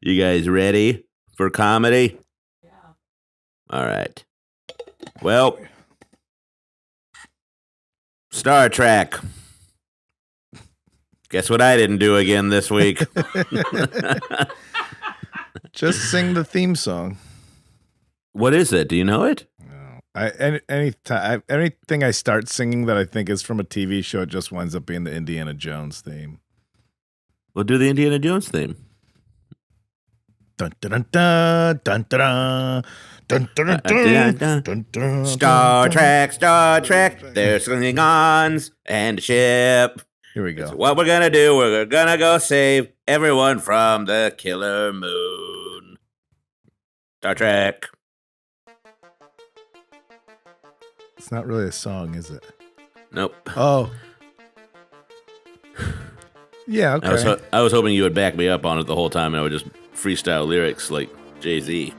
You guys ready for comedy? Yeah. All right. Well, Star Trek. Guess what I didn't do again this week? Just sing the theme song. What is it? Do you know it? Anything I start singing that I think is from a TV show, it just winds up being the Indiana Jones theme. We'll do the Indiana Jones theme. Dun dun dun dun dun dun dun dun dun dun. Star Trek. There's Klingons and a ship. Here we go. So what we're gonna do? We're gonna go save everyone from the killer moon. Star Trek. It's not really a song, is it? Nope. Oh. Yeah, okay. I was hoping you would back me up on it the whole time, and I would just freestyle lyrics like Jay-Z.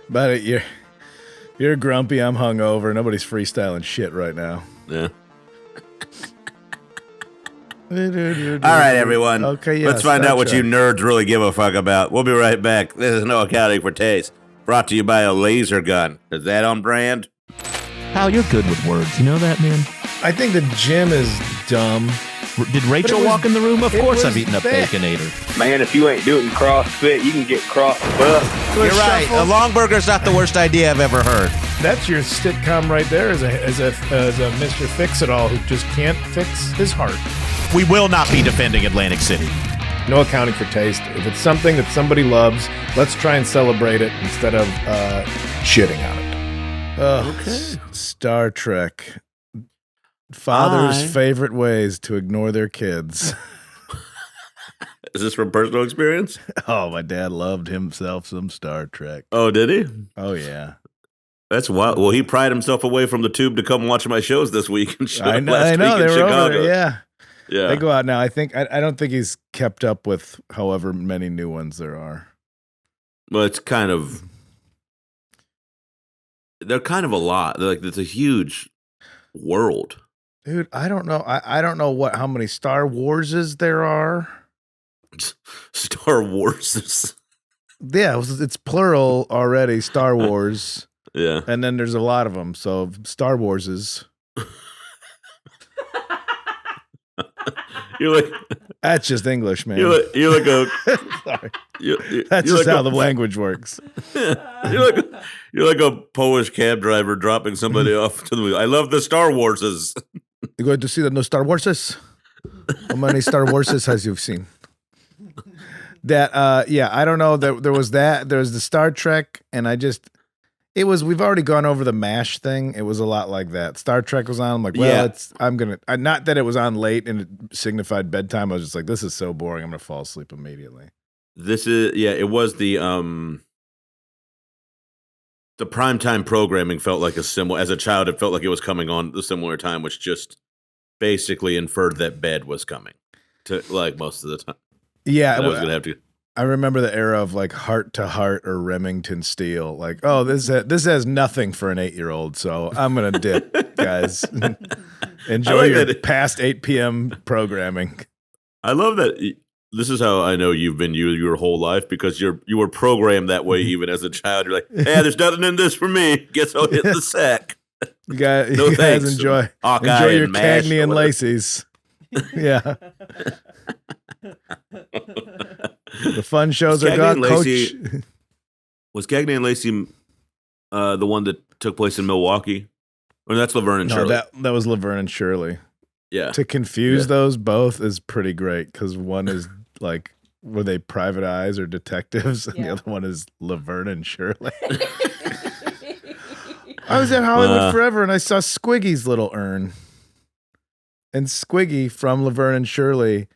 But you're grumpy, I'm hungover. Nobody's freestyling shit right now. Yeah. All right, everyone. Okay, yeah. Let's find out what you nerds really give a fuck about. We'll be right back. This is No Accounting for Taste. Brought to you by a laser gun. Is that on brand? Hal, you're good with words. You know that, man? I think the gym is dumb. Did Rachel walk in the room? Of course I'm eating a Baconator. Man, if you ain't doing CrossFit, you can get crossbuff. You're right. A long burger's not the worst idea I've ever heard. That's your sitcom right there as a Mr. Fix-It-All who just can't fix his heart. We will not be defending Atlantic City. No accounting for taste. If it's something that somebody loves, let's try and celebrate it instead of shitting on it. Okay. Star Trek. Fathers' favorite ways to ignore their kids. Is this from personal experience? Oh, my dad loved himself some Star Trek. Oh, did he? Oh, yeah. That's wild. Well, he pried himself away from the tube to come watch my shows this week. And I know. They were Chicago. over there, yeah. Yeah. They go out now. I don't think he's kept up with however many new ones there are. Well, it's kind of... They're kind of a lot. They're like, it's a huge world. Dude, I don't know. I don't know how many Star Warses there are. Star Wars. Yeah, it's plural already, Star Wars. Yeah. And then there's a lot of them. So Star Warses. You're like... That's just English, man. You're like a... Sorry. you're That's just like how the language works. You're like a Polish cab driver dropping somebody off to the... I love the Star Warses. You going to see the new Star Warses? How many Star Warses has you seen? That yeah, I don't know. There was that. There's the Star Trek, and we've already gone over the MASH thing. It was a lot like that. Star Trek was on. I'm like, well, Yeah. not that it was on late and it signified bedtime. I was just like, this is so boring. I'm gonna fall asleep immediately. It was the primetime programming felt like as a child, it felt like it was coming on the similar time, which just basically inferred that bed was coming to like most of the time. Yeah, I was gonna have to. I remember the era of like Heart to Heart or Remington Steele. Like, oh, this has nothing for an 8-year-old, so I'm gonna dip, guys. Enjoy your past 8 p.m. programming. I love that. This is how I know you've been you your whole life, because you were programmed that way even as a child. You're like, hey, there's nothing in this for me. Guess I'll hit the sack. You guys enjoy your Cagney and Lacey's. Yeah. The fun shows are gone, Coach. Was Cagney and Lacey the one that took place in Milwaukee? Or that's Laverne and Shirley? That was Laverne and Shirley. Yeah. To confuse those both is pretty great, because one is like, were they private eyes or detectives? And the other one is Laverne and Shirley. I was at Hollywood Forever and I saw Squiggy's little urn. And Squiggy from Laverne and Shirley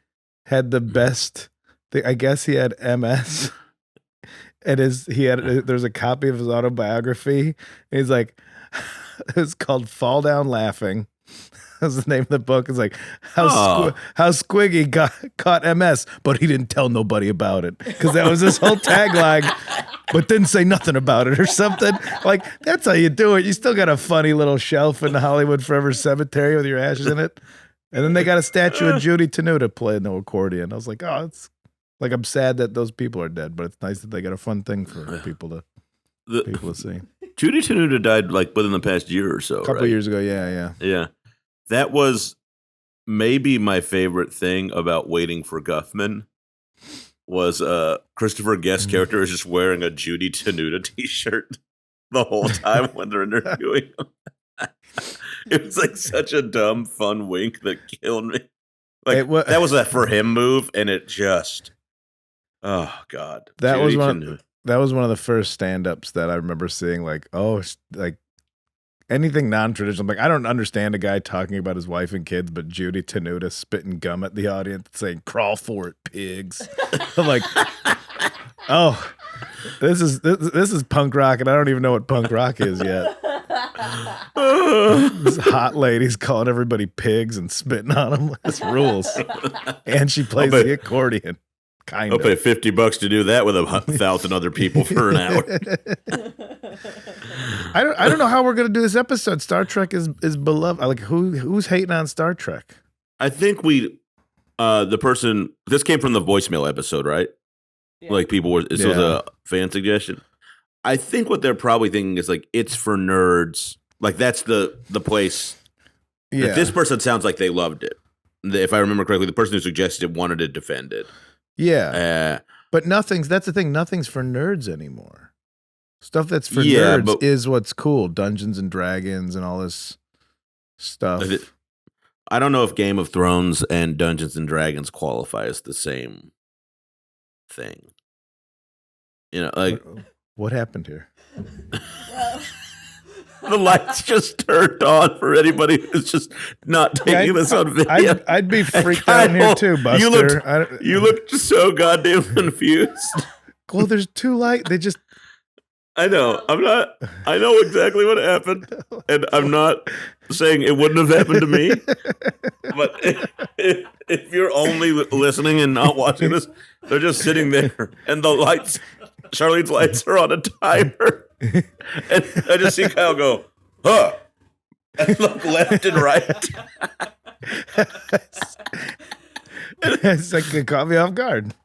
had the best thing. I guess he had MS. And there's a copy of his autobiography. And he's like, it's called Fall Down Laughing. That's the name of the book. It's like how Squiggy caught MS, but he didn't tell nobody about it, because that was his whole tagline. But didn't say nothing about it or something. Like, that's how you do it. You still got a funny little shelf in the Hollywood Forever Cemetery with your ashes in it, and then they got a statue of Judy Tenuta playing the accordion. I was like, oh, Like I'm sad that those people are dead, but it's nice that they got a fun thing for people to see. Judy Tenuta died like within the past year or so. A couple right? years ago, yeah. Yeah. That was maybe my favorite thing about Waiting for Guffman was Christopher Guest's character is just wearing a Judy Tenuta t-shirt the whole time when they're interviewing him. It was like such a dumb, fun wink that killed me. Like that was a for him move, and it just oh god. That Judy was Tenuta. That was one of the first stand-ups that I remember seeing. Like, like anything non-traditional. Like, I don't understand a guy talking about his wife and kids, but Judy Tenuta spitting gum at the audience, saying "Crawl for it, pigs." I'm like, oh, this is punk rock, and I don't even know what punk rock is yet. This hot lady's calling everybody pigs and spitting on them. This rules. And she plays the accordion. I'll pay $50 to do that with 1,000 other people for an hour. I don't know how we're gonna do this episode. Star Trek is beloved. Like who's hating on Star Trek? I think the person this came from the voicemail episode, right? Yeah. Like people were this was a fan suggestion. I think what they're probably thinking is like it's for nerds. Like that's the place. Yeah. If this person sounds like they loved it. If I remember correctly, the person who suggested it wanted to defend it. Yeah. But that's the thing, nothing's for nerds anymore. Stuff that's for nerds is what's cool. Dungeons and Dragons and all this stuff. I don't know if Game of Thrones and Dungeons and Dragons qualify as the same thing. You know, like what happened here? The lights just turned on for anybody who's just not taking this on video. I'd be freaked out here too, Buster. You looked so goddamn confused. Well, there's two lights. They just. I know. I know exactly what happened, and I'm not saying it wouldn't have happened to me. But if you're only listening and not watching this, they're just sitting there, and the lights, Charlene's lights are on a timer. And I just see Kyle go, huh, and look left and right. It's like it caught me off guard.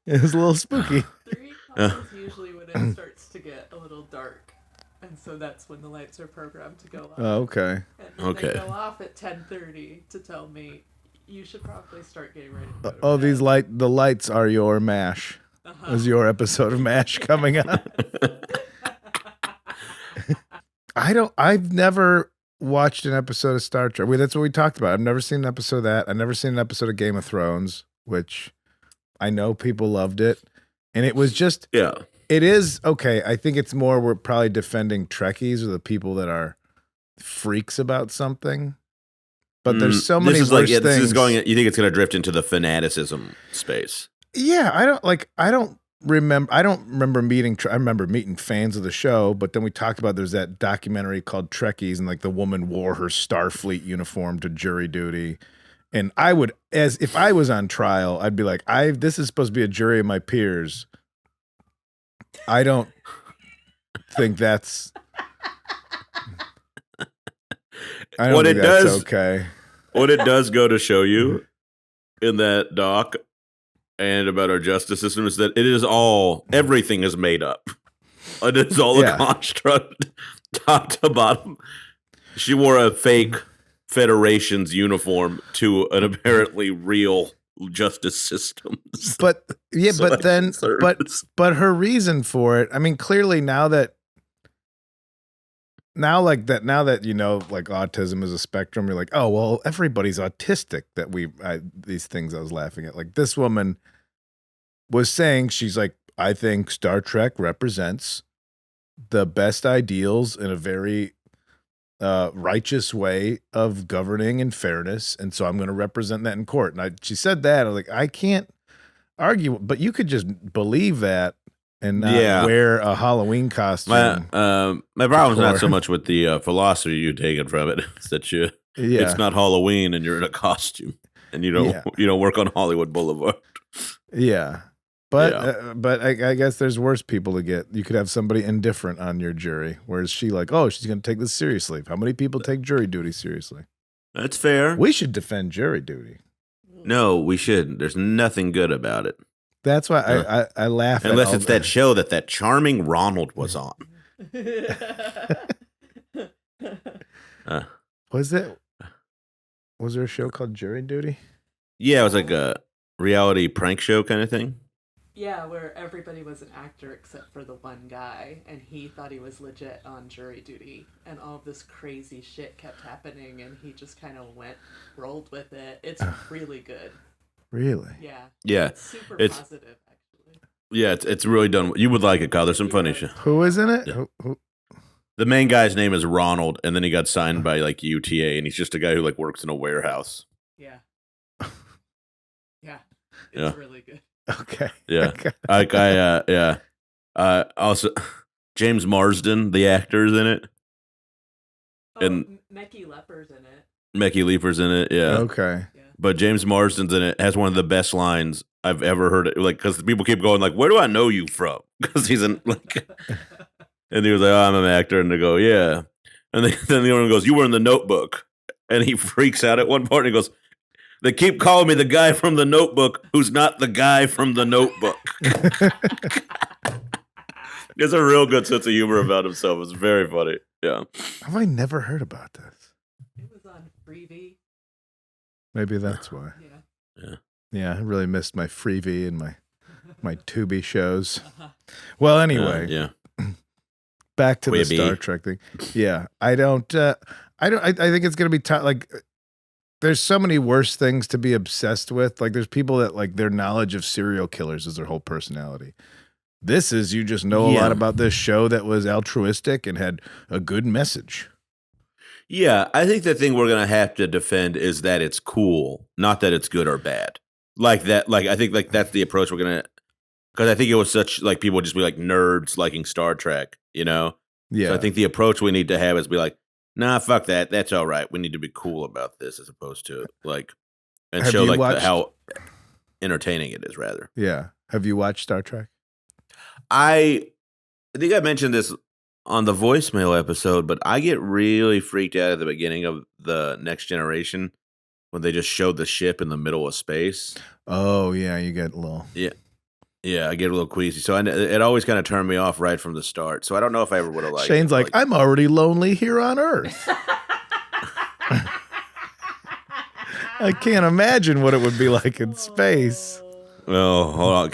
It was a little spooky. 3 o'clock is usually when it starts to get a little dark, and so that's when the lights are programmed to go off. Oh, okay. And then they go off at 10:30 to tell me you should probably start getting ready. To go to the lights are your MASH. Is your episode of MASH coming on? I've never watched an episode of Star Trek. That's what we talked about. I've never seen an episode of that. I've never seen an episode of Game of Thrones, which I know people loved it. And it was just, it is, okay, I think it's more we're probably defending Trekkies or the people that are freaks about something. But there's so many worse things. You think it's going to drift into the fanaticism space. Yeah, I don't remember meeting. I remember meeting fans of the show, but then we talked about there's that documentary called Trekkies, and like the woman wore her Starfleet uniform to jury duty, and I would, as if I was on trial, I'd be like, this is supposed to be a jury of my peers. I don't think that's. I don't think that's okay. What it does go to show you in that doc. And about our justice system is that everything is made up. It is all a construct, top to bottom. She wore a fake Federation's uniform to an apparently real justice system. But but her reason for it, I mean, clearly now that you know, like autism is a spectrum, you're like, oh well, everybody's autistic. These things I was laughing at, like this woman was saying, she's like, I think Star Trek represents the best ideals in a very righteous way of governing and fairness, and so I'm going to represent that in court. And she said that, I was like, I can't argue, but you could just believe that. And not wear a Halloween costume. My problem's not so much with the philosophy you taken from it. It's that it's not Halloween and you're in a costume and you don't work on Hollywood Boulevard. Yeah, but I guess there's worse people to get. You could have somebody indifferent on your jury, whereas she's going to take this seriously. How many people take jury duty seriously? That's fair. We should defend jury duty. No, we shouldn't. There's nothing good about it. That's why I laugh. Unless at it's that show that charming Ronald was on. Was there a show called Jury Duty? Yeah, it was like a reality prank show kind of thing. Yeah, where everybody was an actor except for the one guy, and he thought he was legit on jury duty, and all of this crazy shit kept happening, and he just kind of rolled with it. It's really good. Really? Yeah. Yeah, It's super it's- positive, actually. Yeah, it's really done. You would like it, Kyle. There's some funny shit. Who is in it? Yeah. Who? The main guy's name is Ronald, and then he got signed by like UTA, and he's just a guy who like works in a warehouse. Yeah. Yeah. Yeah. It's really good. Okay. Yeah. Also, James Marsden, the actor's in it. Oh, And- Mecky Lepper's in it. Mecky Leeper's in it. Yeah. Okay. Yeah. But James Marsden's in it, has one of the best lines I've ever heard. Like, because people keep going like, "Where do I know you from?" Because he's in like, and he was like, "Oh, I'm an actor," and they go, "Yeah," and then the owner goes, "You were in The Notebook," and he freaks out at one point. And he goes, "They keep calling me the guy from The Notebook, who's not the guy from The Notebook." He has a real good sense of humor about himself. It's very funny. Yeah. Have I never heard about this? It was on Freevee. Maybe that's why. Yeah. Yeah, I really missed my Freevee and my Tubi shows. Well, anyway, Yeah. back to the Quibi. Star Trek thing. Yeah, I think it's gonna be tough. Like, there's so many worse things to be obsessed with. Like, there's people that like their knowledge of serial killers is their whole personality. This is you just know a Yeah. lot about this show that was altruistic and had a good message. Yeah, I think the thing we're gonna have to defend is that it's cool, not that it's good or bad. Like that, like I think like that's the approach we're gonna. Because I think it was such like people would just be like nerds liking Star Trek, you know. Yeah, So I think the approach we need to have is be like, nah, fuck that. That's all right. We need to be cool about this as opposed to like, and Have show you like watched- how entertaining it is. Rather, yeah. Have you watched Star Trek? I think I mentioned this on the voicemail episode, but I get really freaked out at the beginning of the Next Generation when they just showed the ship in the middle of space. Oh yeah, you get a little. Yeah, I get a little queasy. So it always kind of turned me off right from the start. So I don't know if I ever would have liked Shane's it. like, I'm already lonely here on Earth. I can't imagine what it would be like in space. Oh, hold on.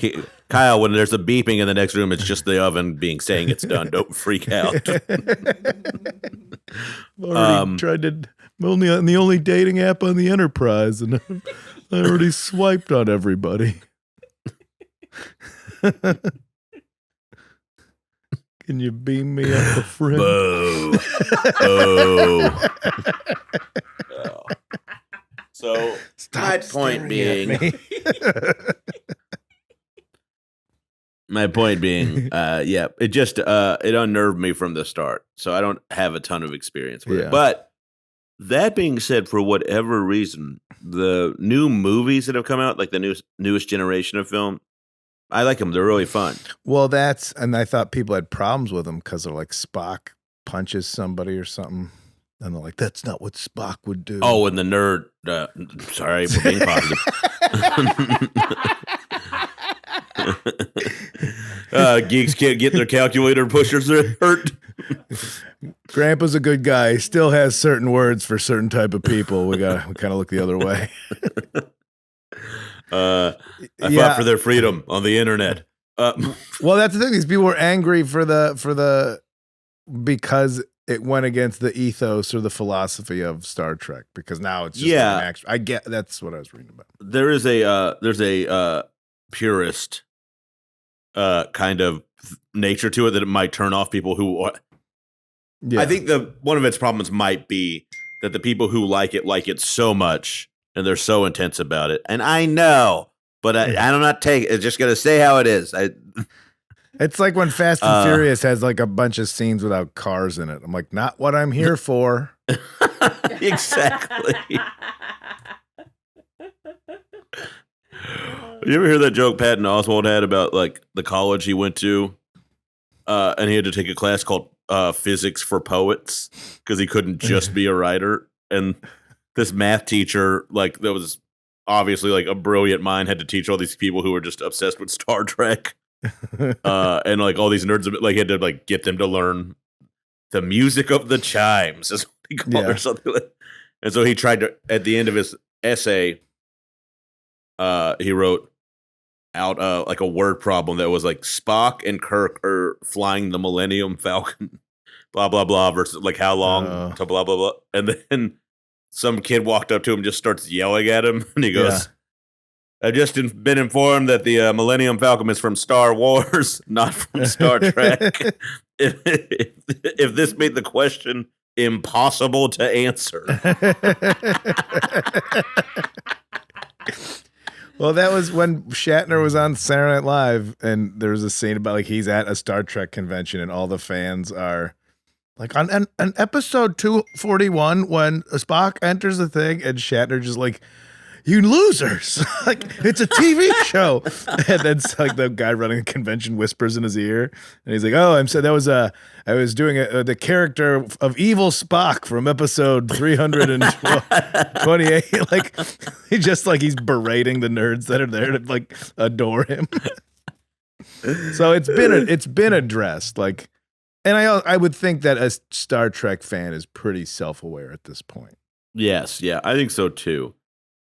Kyle, when there's a beeping in the next room, it's just the oven saying it's done. Don't freak out. Already tried to only on the only dating app on the Enterprise, and I already swiped on everybody. Can you beam me up a friend? Boo. Boo. Oh. So, my point being, yeah, it just it unnerved me from the start. So I don't have a ton of experience with Yeah. it. But that being said, for whatever reason, the new movies that have come out, like the newest generation of film, I like them. They're really fun. Well, and I thought people had problems with them because they're like Spock punches somebody or something, and they're like, "That's not what Spock would do." Oh, and the nerd. Sorry, we're being positive. Geeks can't get their calculator pushers hurt. Grandpa's a good guy. He still has certain words for certain type of people. We kind of look the other way. I fought for their freedom on the internet. Well, that's the thing. These people were angry because it went against the ethos or the philosophy of Star Trek. Because now it's just Yeah. an action. I get that's what I was reading about. There's a purist kind of nature to it that it might turn off people who. Yeah, I think one of its problems might be that the people who like it so much and they're so intense about it. And I know, but I'm not taking. It's just gonna say how it is. it's like when Fast and Furious has like a bunch of scenes without cars in it. I'm like, not what I'm here for. Exactly. You ever hear that joke Patton Oswalt had about like the college he went to, and he had to take a class called physics for poets because he couldn't just be a writer, and this math teacher like that was obviously like a brilliant mind had to teach all these people who were just obsessed with Star Trek, and like all these nerds, like had to like get them to learn the music of the chimes, is what he called it, or something like. And so he tried to, at the end of his essay, he wrote out like a word problem that was like Spock and Kirk are flying the Millennium Falcon, blah blah blah, versus like how long to blah blah blah, and then some kid walked up to him, just starts yelling at him, and he goes, "I've just been informed that the Millennium Falcon is from Star Wars, not from Star Trek. if this made the question impossible to answer." Well, that was when Shatner was on Saturday Night Live, and there was a scene about like he's at a Star Trek convention, and all the fans are like on episode 241 when Spock enters the thing, and Shatner just like, "You losers! Like it's a TV show." And then like the guy running the convention whispers in his ear, and he's like, "Oh, I was doing the character of evil Spock from episode 328." Like he's berating the nerds that are there to like adore him. So it's been addressed, like, and I would think that a Star Trek fan is pretty self-aware at this point. Yes, yeah, I think so too.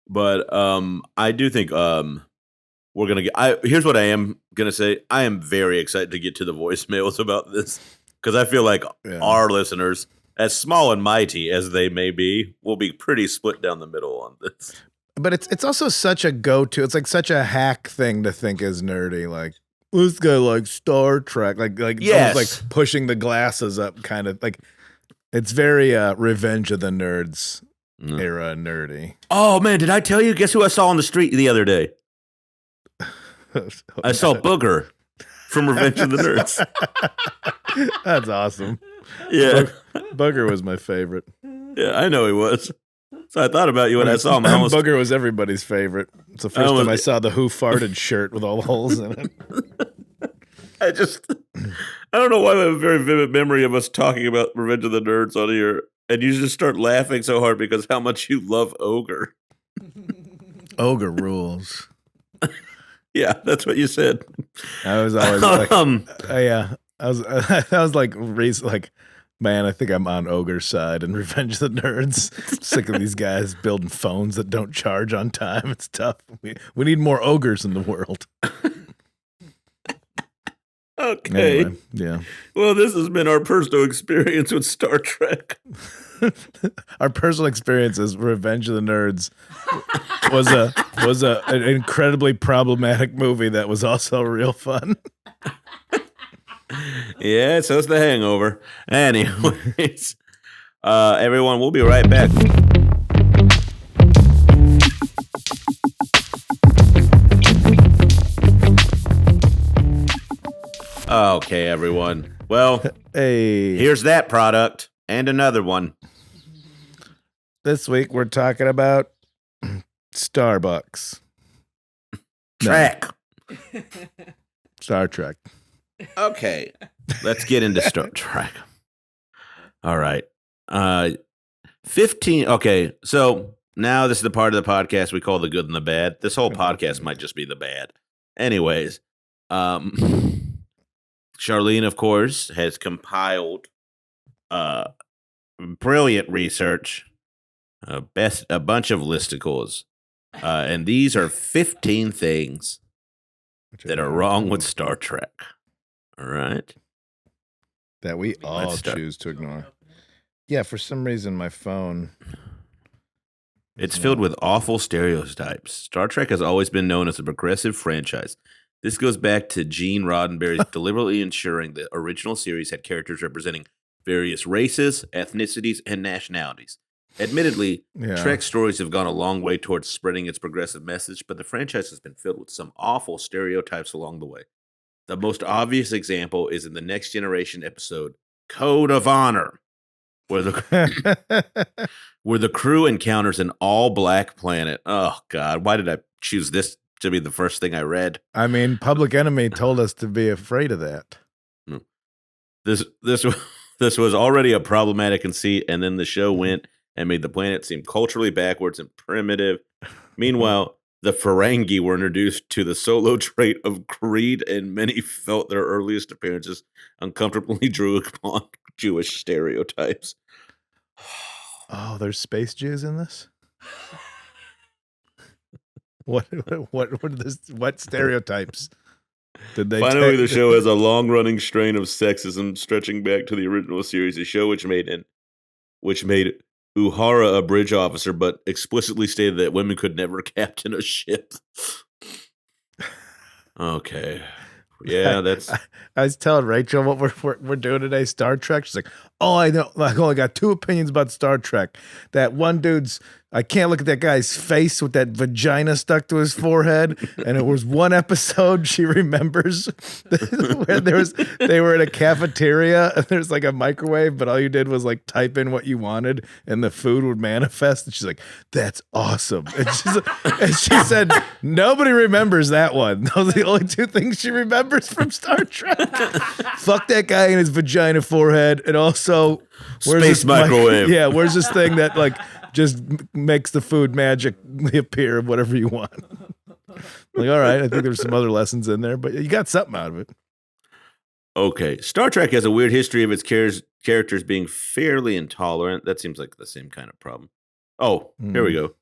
But I do think we're gonna get. Here's what I am gonna say. I am very excited to get to the voicemails about this, because I feel like our listeners, as small and mighty as they may be, will be pretty split down the middle on this. But it's also such a go-to. It's like such a hack thing to think is nerdy. Like this guy likes Star Trek. Like yes, almost like pushing the glasses up, kind of like it's very Revenge of the Nerds era nerdy. Oh man, did I tell you? Guess who I saw on the street the other day? I saw Booger from Revenge of the Nerds. That's awesome. Yeah, Booger was my favorite. Yeah, I know he was. So I thought about you when I saw him. Booger was everybody's favorite. It's the first time I saw the Who Farted shirt with all the holes in it. I don't know why I have a very vivid memory of us talking about Revenge of the Nerds on here, and you just start laughing so hard because how much you love Ogre. Ogre rules. Yeah, that's what you said. I was always like, I was like, man, I think I'm on Ogre's side and Revenge of the Nerds. Sick of these guys building phones that don't charge on time. It's tough. We need more ogres in the world. Okay. Anyway, yeah. Well, this has been our personal experience with Star Trek. Our personal experience as Revenge of the Nerds was an incredibly problematic movie that was also real fun. Yeah, so it's The Hangover. Anyways, everyone, we'll be right back. Okay, everyone. Well, hey, here's that product and another one. This week we're talking about Starbucks. Trek. No. Star Trek. Okay, let's get into Star Trek. All right. 15. Okay, so now this is the part of the podcast we call the good and the bad. This whole podcast might just be the bad. Anyways, Charlene, of course, has compiled brilliant research, a bunch of listicles, and these are 15 things that are wrong with Star Trek. All right. That we all choose to ignore. Yeah, for some reason, my phone. It's filled with awful stereotypes. Star Trek has always been known as a progressive franchise. This goes back to Gene Roddenberry's deliberately ensuring the original series had characters representing various races, ethnicities, and nationalities. Admittedly, Trek stories have gone a long way towards spreading its progressive message, but the franchise has been filled with some awful stereotypes along the way. The most obvious example is in the Next Generation episode, Code of Honor, where the crew encounters an all-black planet. Oh, God, why did I choose this to be the first thing I read? I mean, Public Enemy told us to be afraid of that. This was already a problematic conceit, and then the show went and made the planet seem culturally backwards and primitive. Meanwhile, the Ferengi were introduced to the solo trait of greed, and many felt their earliest appearances uncomfortably drew upon Jewish stereotypes. Oh, there's space Jews in this? What stereotypes did they Finally, take? the show has a long-running strain of sexism stretching back to the original series, a show which made Uhura a bridge officer, but explicitly stated that women could never captain a ship. Okay. Yeah, that's... I was telling Rachel what we're doing today, Star Trek. She's like, oh, I know. I only got 2 opinions about Star Trek. That one dude's, I can't look at that guy's face with that vagina stuck to his forehead. And it was one episode she remembers where they were in a cafeteria and there's like a microwave, but all you did was like type in what you wanted and the food would manifest. And she's like, that's awesome. And she said, nobody remembers that one. Those are the only 2 things she remembers from Star Trek. Fuck that guy in his vagina forehead. And also, Space microwave. where's this thing that like just makes the food magically appear of whatever you want? Like, all right, I think there's some other lessons in there, but you got something out of it. Okay. Star Trek has a weird history of its characters being fairly intolerant. That seems like the same kind of problem. Oh, here we go.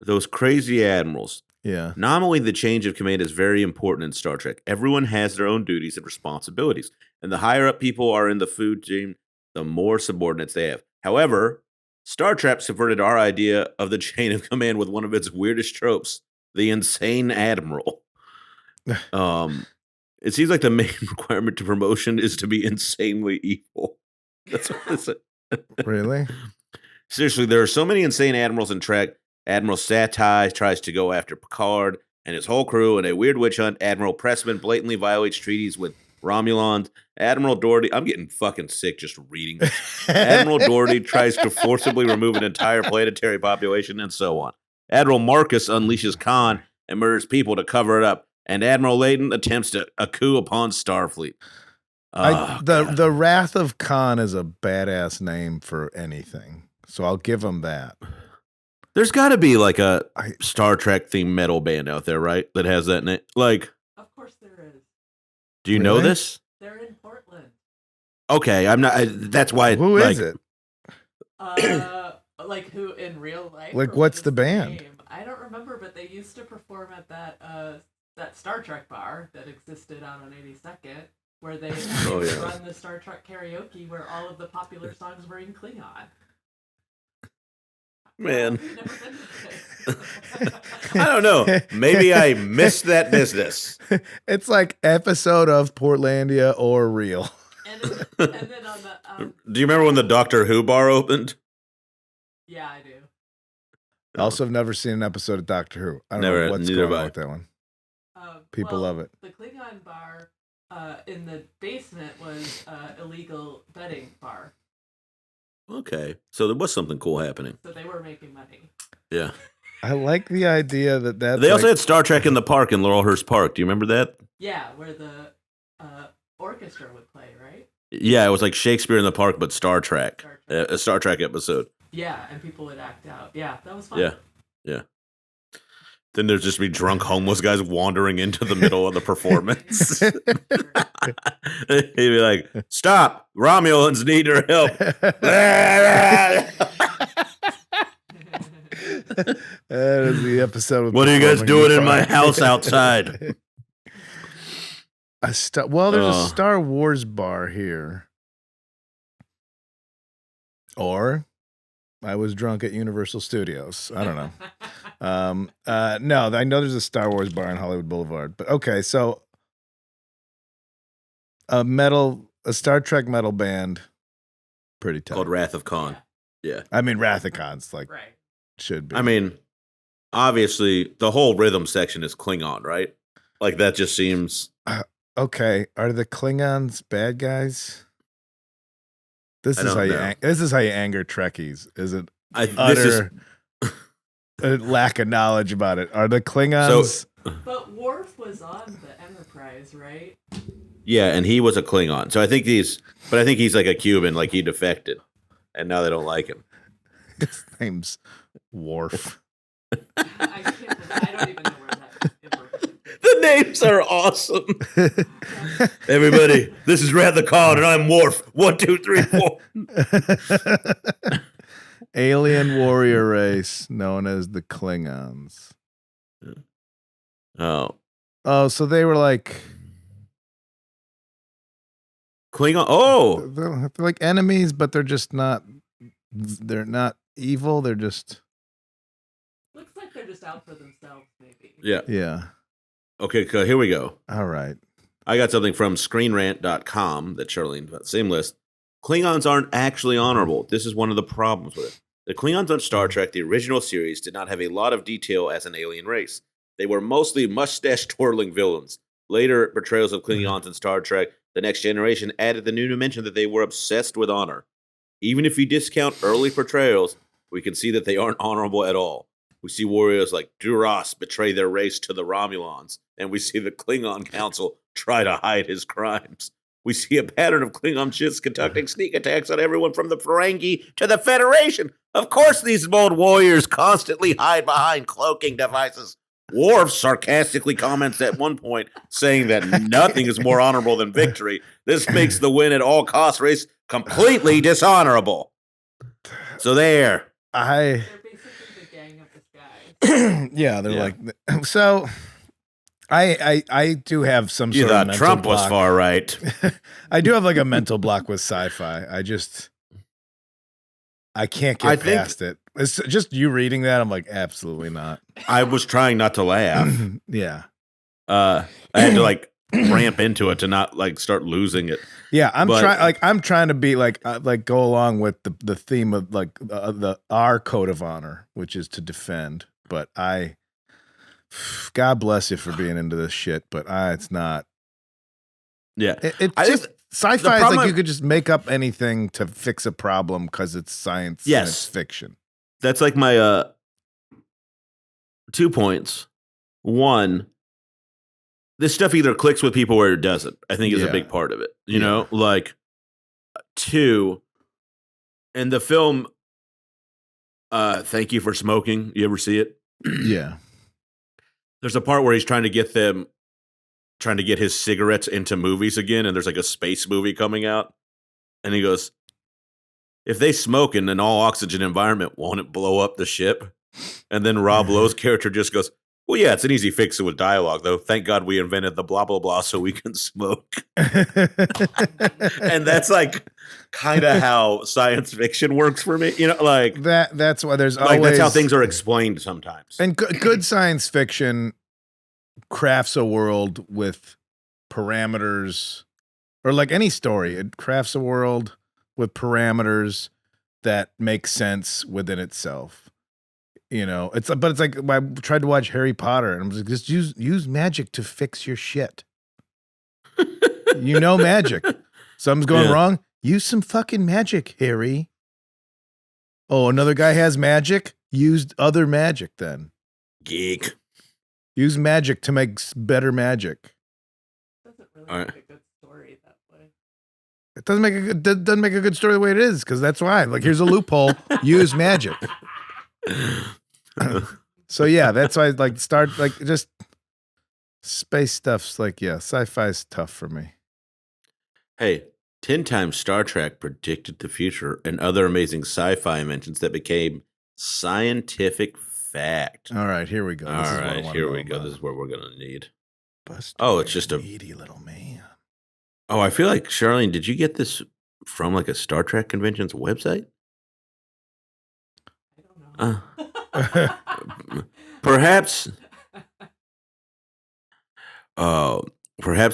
Those crazy admirals. Yeah. Nominally, the change of command is very important in Star Trek. Everyone has their own duties and responsibilities, and the higher up people are in the food chain, the more subordinates they have. However, Star Trek subverted our idea of the chain of command with one of its weirdest tropes, the insane admiral. It seems like the main requirement to promotion is to be insanely evil. That's what this is. Really? Seriously, there are so many insane admirals in Trek. Admiral Satai tries to go after Picard and his whole crew in a weird witch hunt. Admiral Pressman blatantly violates treaties with Romulans. Admiral Doherty, I'm getting fucking sick just reading this. Admiral Doherty tries to forcibly remove an entire planetary population, and so on. Admiral Marcus unleashes Khan and murders people to cover it up. And Admiral Layden attempts a coup upon Starfleet. The Wrath of Khan is a badass name for anything, so I'll give him that. There's got to be like a Star Trek themed metal band out there, right? That has that name. Like, Of course there is. do you know this? They're in Portland. Okay, I'm not. That's why. Who is it? Like who in real life? Like, or what's just the band? name? I don't remember, but they used to perform at that Star Trek bar that existed out on 82nd, where they run the Star Trek karaoke, where all of the popular songs were in Klingon. Man, Never been to I don't know. Maybe I missed that business. It's like episode of Portlandia or Real. and then on the Do you remember when the Doctor Who bar opened? yeah, I do. I also have never seen an episode of Doctor Who. I don't Never, know what's neither going have on I. with that one. People love it. The Klingon bar in the basement was illegal betting bar, Okay, so there was something cool happening. so they were making money. Yeah. I like the idea that that's They also had Star Trek in the park in Laurelhurst Park. Do you remember that? Yeah, where the orchestra would play, right? Yeah, it was like Shakespeare in the Park, but Star Trek. Star Trek. A Star Trek episode. Yeah, and people would act out. Yeah, that was fun. Yeah. Yeah. Then there'd just be drunk homeless guys wandering into the middle of the performance. He'd be like, stop, Romulans need your help. That is the episode. With What are you guys performing doing in the my park. house outside? There's a Star Wars bar here. Or I was drunk at Universal Studios. I don't know. No, I know there's a Star Wars bar on Hollywood Boulevard. But okay, so a Star Trek metal band, pretty tough. Called Wrath of Khan. Yeah. I mean, Rathicon's like Right. should be. I mean, obviously, the whole rhythm section is Klingon, right? Like, that just seems... Okay, are the Klingons bad guys? This I is don't how know. this is how you anger Trekkies. Is it this is utter lack of knowledge about it? Are the Klingons? But Worf was on the Enterprise, right? Yeah, and he was a Klingon. So I think he's like a Cuban, like he defected. And now they don't like him. His name's Worf. I don't even know where that information came The names are awesome. Everybody, this is Rat the Cod, and I'm Worf. 1, 2, 3, 4. Alien warrior race known as the Klingons. Oh, So they were like Klingon. Oh, they're like enemies, but they're just not. They're not evil. They're just Looks like they're just out for themselves, maybe. yeah. Okay, here we go. All right. I got something from ScreenRant.com that Charlene, same list. Klingons aren't actually honorable. This is one of the problems with it. The Klingons on Star Trek, the original series, did not have a lot of detail as an alien race. They were mostly mustache-twirling villains. Later portrayals of Klingons in Star Trek, The Next Generation, added the new dimension that they were obsessed with honor. Even if you discount early portrayals, we can see that they aren't honorable at all. We see warriors like Duras betray their race to the Romulans, and we see the Klingon Council try to hide his crimes. We see a pattern of Klingon ships conducting sneak attacks on everyone from the Ferengi to the Federation. Of course, these bold warriors constantly hide behind cloaking devices. Worf sarcastically comments at one point, saying that nothing is more honorable than victory. This makes the win at all costs race completely dishonorable. So there. They're basically the gang of disguise. Yeah, they're like so. I do have some You sort of thought mental Trump was block. far right. I do have like a mental block with sci-fi. I can't get past it. It's just you reading that. I'm like, absolutely not. I was trying not to laugh. Yeah. I had to like ramp into it to not like start losing it. Yeah, I'm trying to be like go along with the theme of like our code of honor, which is to defend. But God bless you for being into this shit, but it's not. Yeah, It's just sci-fi is like you could just make up anything to fix a problem because it's science. Yes. And it's fiction. That's like my 2 points. One, this stuff either clicks with people or it doesn't. I think is a big part of it. You know, like 2, in the film, Thank You for Smoking. You ever see it? Yeah. There's a part where he's trying to get his cigarettes into movies again, and there's like a space movie coming out. And he goes, if they smoke in an all oxygen environment, won't it blow up the ship? And then Rob Lowe's character just goes, well, yeah, it's an easy fix with dialogue, though. Thank God we invented the blah, blah, blah so we can smoke. And that's like kind of how science fiction works for me. You know, like that's why there's like always that's how things are explained sometimes. And good science fiction crafts a world with parameters, or like any story, it crafts a world with parameters that make sense within itself. You know, it's like I tried to watch Harry Potter and I'm like, just use magic to fix your shit. You know, magic. Something's going wrong. Use some fucking magic, Harry. Oh, another guy has magic. Use other magic then. Geek. Use magic to make better magic. Doesn't really make a good story that way. It doesn't make a good story the way it is, because that's why. Like, here's a loophole. Use magic. So yeah, that's why like start like just space stuff's like sci-fi's tough for me. Hey, 10 times Star Trek predicted the future and other amazing sci-fi inventions that became scientific fact. All right, here we go. All right, here we go. This is what we're gonna need. Buster, it's just a needy little man. Oh, I feel like Charlene, did you get this from like a Star Trek convention's website? I don't know. Perhaps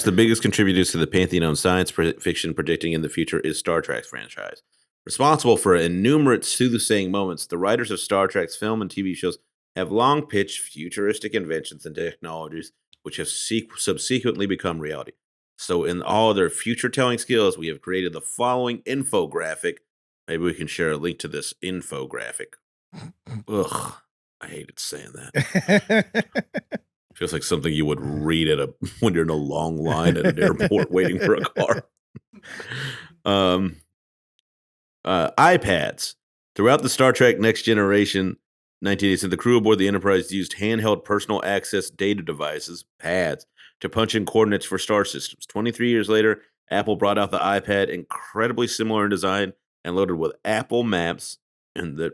the biggest contributors to the pantheon of science fiction predicting in the future is Star Trek's franchise. Responsible for innumerable soothsaying moments, the writers of Star Trek's film and TV shows have long pitched futuristic inventions and technologies which have subsequently become reality. So in all their future-telling skills, we have created the following infographic. Maybe we can share a link to this infographic. Ugh, I hated saying that. Feels like something you would read when you're in a long line at an airport waiting for a car. iPads. Throughout the Star Trek Next Generation 1987, the crew aboard the Enterprise used handheld personal access data devices, PADs, to punch in coordinates for star systems. 23 years later, Apple brought out the iPad, incredibly similar in design and loaded with Apple Maps. And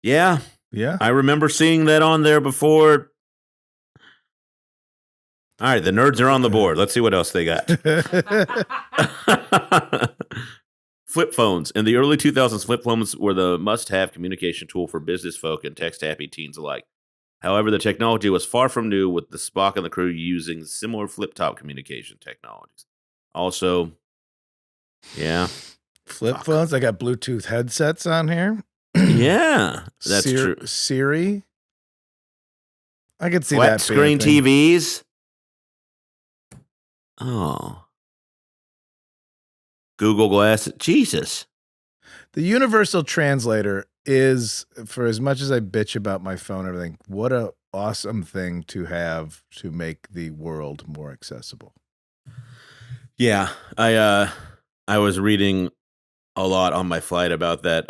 yeah, Yeah. I remember seeing that on there before. All right, the nerds are on the board. Let's see what else they got. Flip phones. In the early 2000s, flip phones were the must-have communication tool for business folk and text-happy teens alike. However, the technology was far from new, with the Spock and the crew using similar flip-top communication technologies. Also, yeah. Flip phones. I got Bluetooth headsets on here. Yeah, that's true. Siri. I could see Flat that. Screen TVs. Oh. Google Glass. Jesus. The universal translator is, for as much as I bitch about my phone and everything, what a awesome thing to have to make the world more accessible. Yeah, I was reading a lot on my flight about that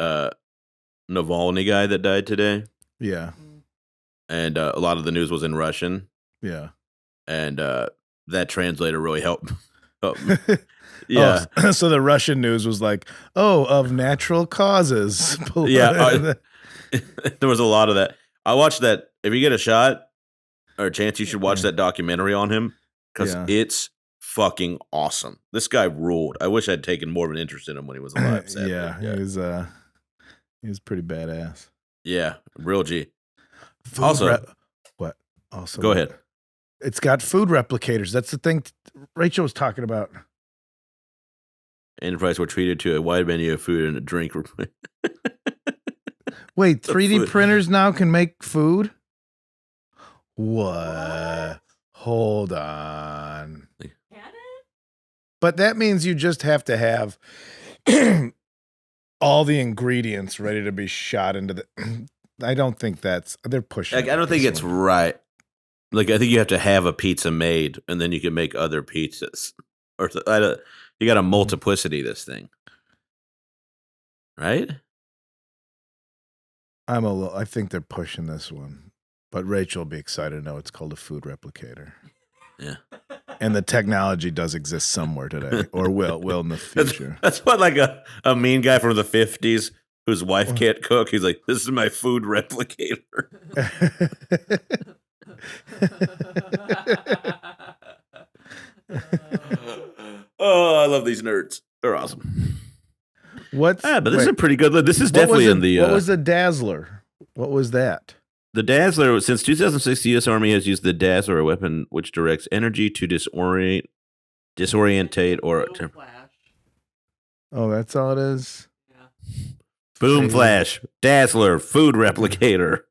Navalny guy that died today. Yeah. And a lot of the news was in Russian. Yeah. And that translator really helped. Yeah. Oh, so the Russian news was like, of natural causes. Yeah. There was a lot of that. I watched that. If you get a shot or a chance, you should watch that documentary on him because it's fucking awesome. This guy ruled. I wish I'd taken more of an interest in him when he was alive. Sadly. He was pretty badass. Yeah, real G. Also, go ahead. It's got food replicators. That's the thing Rachel was talking about. Enterprise were treated to a wide menu of food and a drink. Wait, 3D printers now can make food? What? Hold on. Can it? But that means you just have to have all the ingredients ready to be shot into the... I don't think they're pushing. I don't think it's right. Like, I think you have to have a pizza made, and then you can make other pizzas. Or you got a multiplicity this thing, right? I think they're pushing this one, but Rachel will be excited to know it's called a food replicator. Yeah, and the technology does exist somewhere today, or will in the future. That's what like a mean guy from the 50s whose wife can't cook. He's like, "This is my food replicator." Oh, I love these nerds. They're awesome. But this is a pretty good. This is definitely in the. What was the Dazzler? What was that? The Dazzler. Since 2006, the U.S. Army has used the Dazzler, a weapon which directs energy to disorientate, or. Oh, that's all it is. Yeah. Boom flash, Dazzler, food replicator.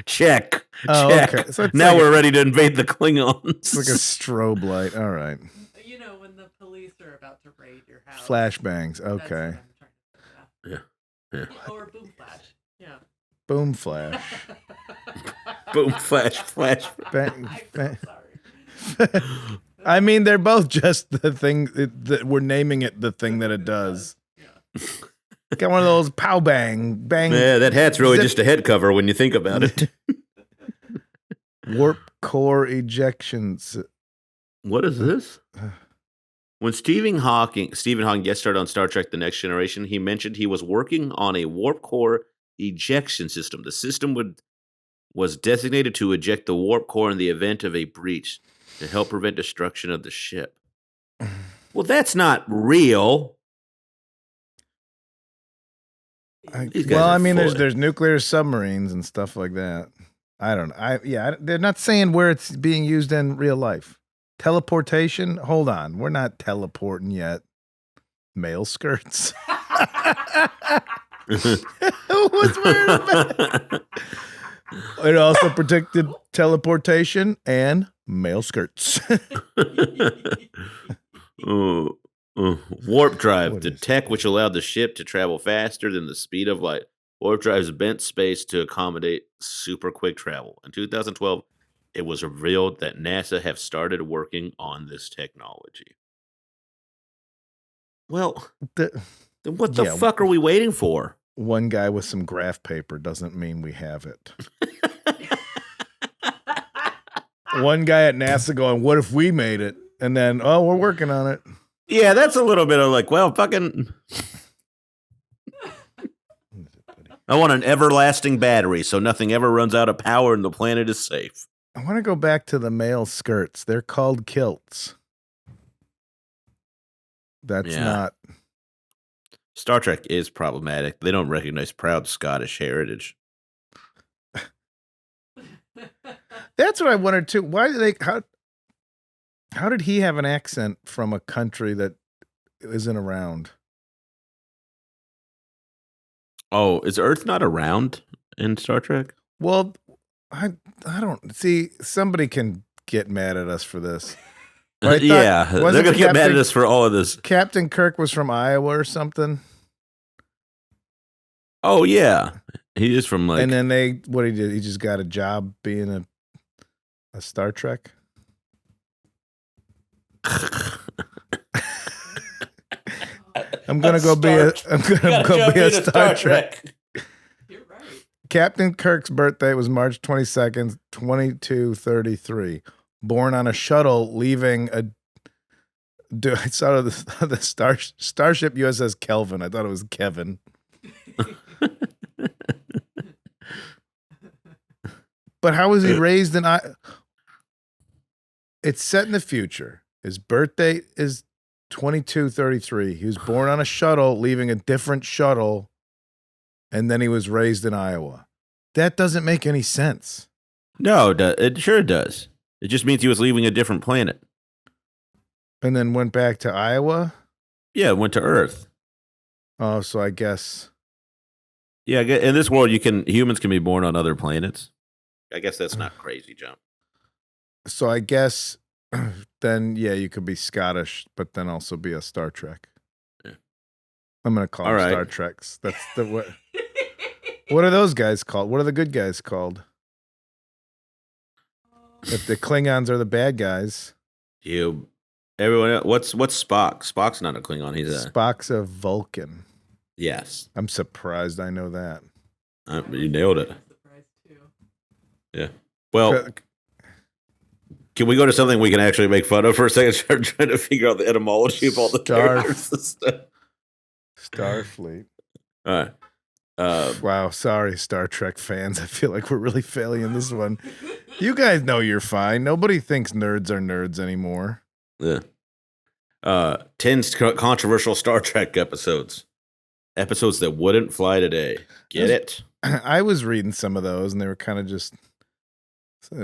Check. Check. Okay. So now we're ready to invade the Klingons. It's like a strobe light. All right. You know, when the police are about to raid your house. Flashbangs. Okay. Yeah. Or boom flash. Yeah. Boom flash. Boom flash. Flash. Bang. I'm so sorry. I mean, they're both just the thing that we're naming it the thing that it does. Yeah. Got one of those pow bang. Yeah, that hat's really just a head cover when you think about it. Warp core ejections. What is this? When Stephen Hawking guest starred on Star Trek The Next Generation, he mentioned he was working on a warp core ejection system. The system was designated to eject the warp core in the event of a breach to help prevent destruction of the ship. Well, that's not real. There's nuclear submarines and stuff like that. I don't know. They're not saying where it's being used in real life. Teleportation? Hold on. We're not teleporting yet. Male skirts. Who was wearing that? It also predicted teleportation and male skirts. Warp drive, the tech which allowed the ship to travel faster than the speed of light. Warp drives bent space to accommodate super quick travel. In 2012, it was revealed that NASA have started working on this technology. Well, then what the fuck are we waiting for? one guy with some graph paper doesn't mean we have it. One guy at NASA going, what if we made it? And then, oh, we're working on it. Yeah, that's a little bit of like, well, fucking. I want an everlasting battery so nothing ever runs out of power and the planet is safe. I want to go back to the male skirts. They're called kilts. That's not. Star Trek is problematic. They don't recognize proud Scottish heritage. That's what I wondered too. Why do they? How did he have an accent from a country that isn't around? Oh, is Earth not around in Star Trek? Well, I don't see. Somebody can get mad at us for this. They're gonna get mad at us for all of this. Captain Kirk was from Iowa or something. Oh yeah, he is from like. And then what he did, he just got a job being a Star Trek. I'm gonna go be a Star Trek. You're right. Captain Kirk's birthday was March 22nd, 2233. Born on a shuttle leaving I saw the Starship USS Kelvin. I thought it was Kevin. But how was he raised in It's set in the future. His birthday is 2233. He was born on a shuttle, leaving a different shuttle, and then he was raised in Iowa. That doesn't make any sense. No, it sure does. It just means he was leaving a different planet. And then went back to Iowa? Yeah, went to Earth. Oh, so I guess. Yeah, in this world, humans can be born on other planets. I guess that's not crazy, jump. So I guess then, yeah, you could be Scottish, but then also be a Star Trek. Yeah. I'm going to call them Star Treks. That's the what. What are those guys called? What are the good guys called? If the Klingons are the bad guys. Everyone else, what's Spock? Spock's not a Klingon. Spock's a Vulcan. Yes. I'm surprised I know that. You nailed it. Yeah. Well, can we go to something we can actually make fun of for a second? Start trying to figure out the etymology of all the characters and stuff. Starfleet. All right. Wow, sorry, Star Trek fans. I feel like we're really failing in this one. You guys know you're fine. Nobody thinks nerds are nerds anymore. Yeah. 10 controversial Star Trek episodes. Episodes that wouldn't fly today. Get it? I was reading some of those, and they were kind of just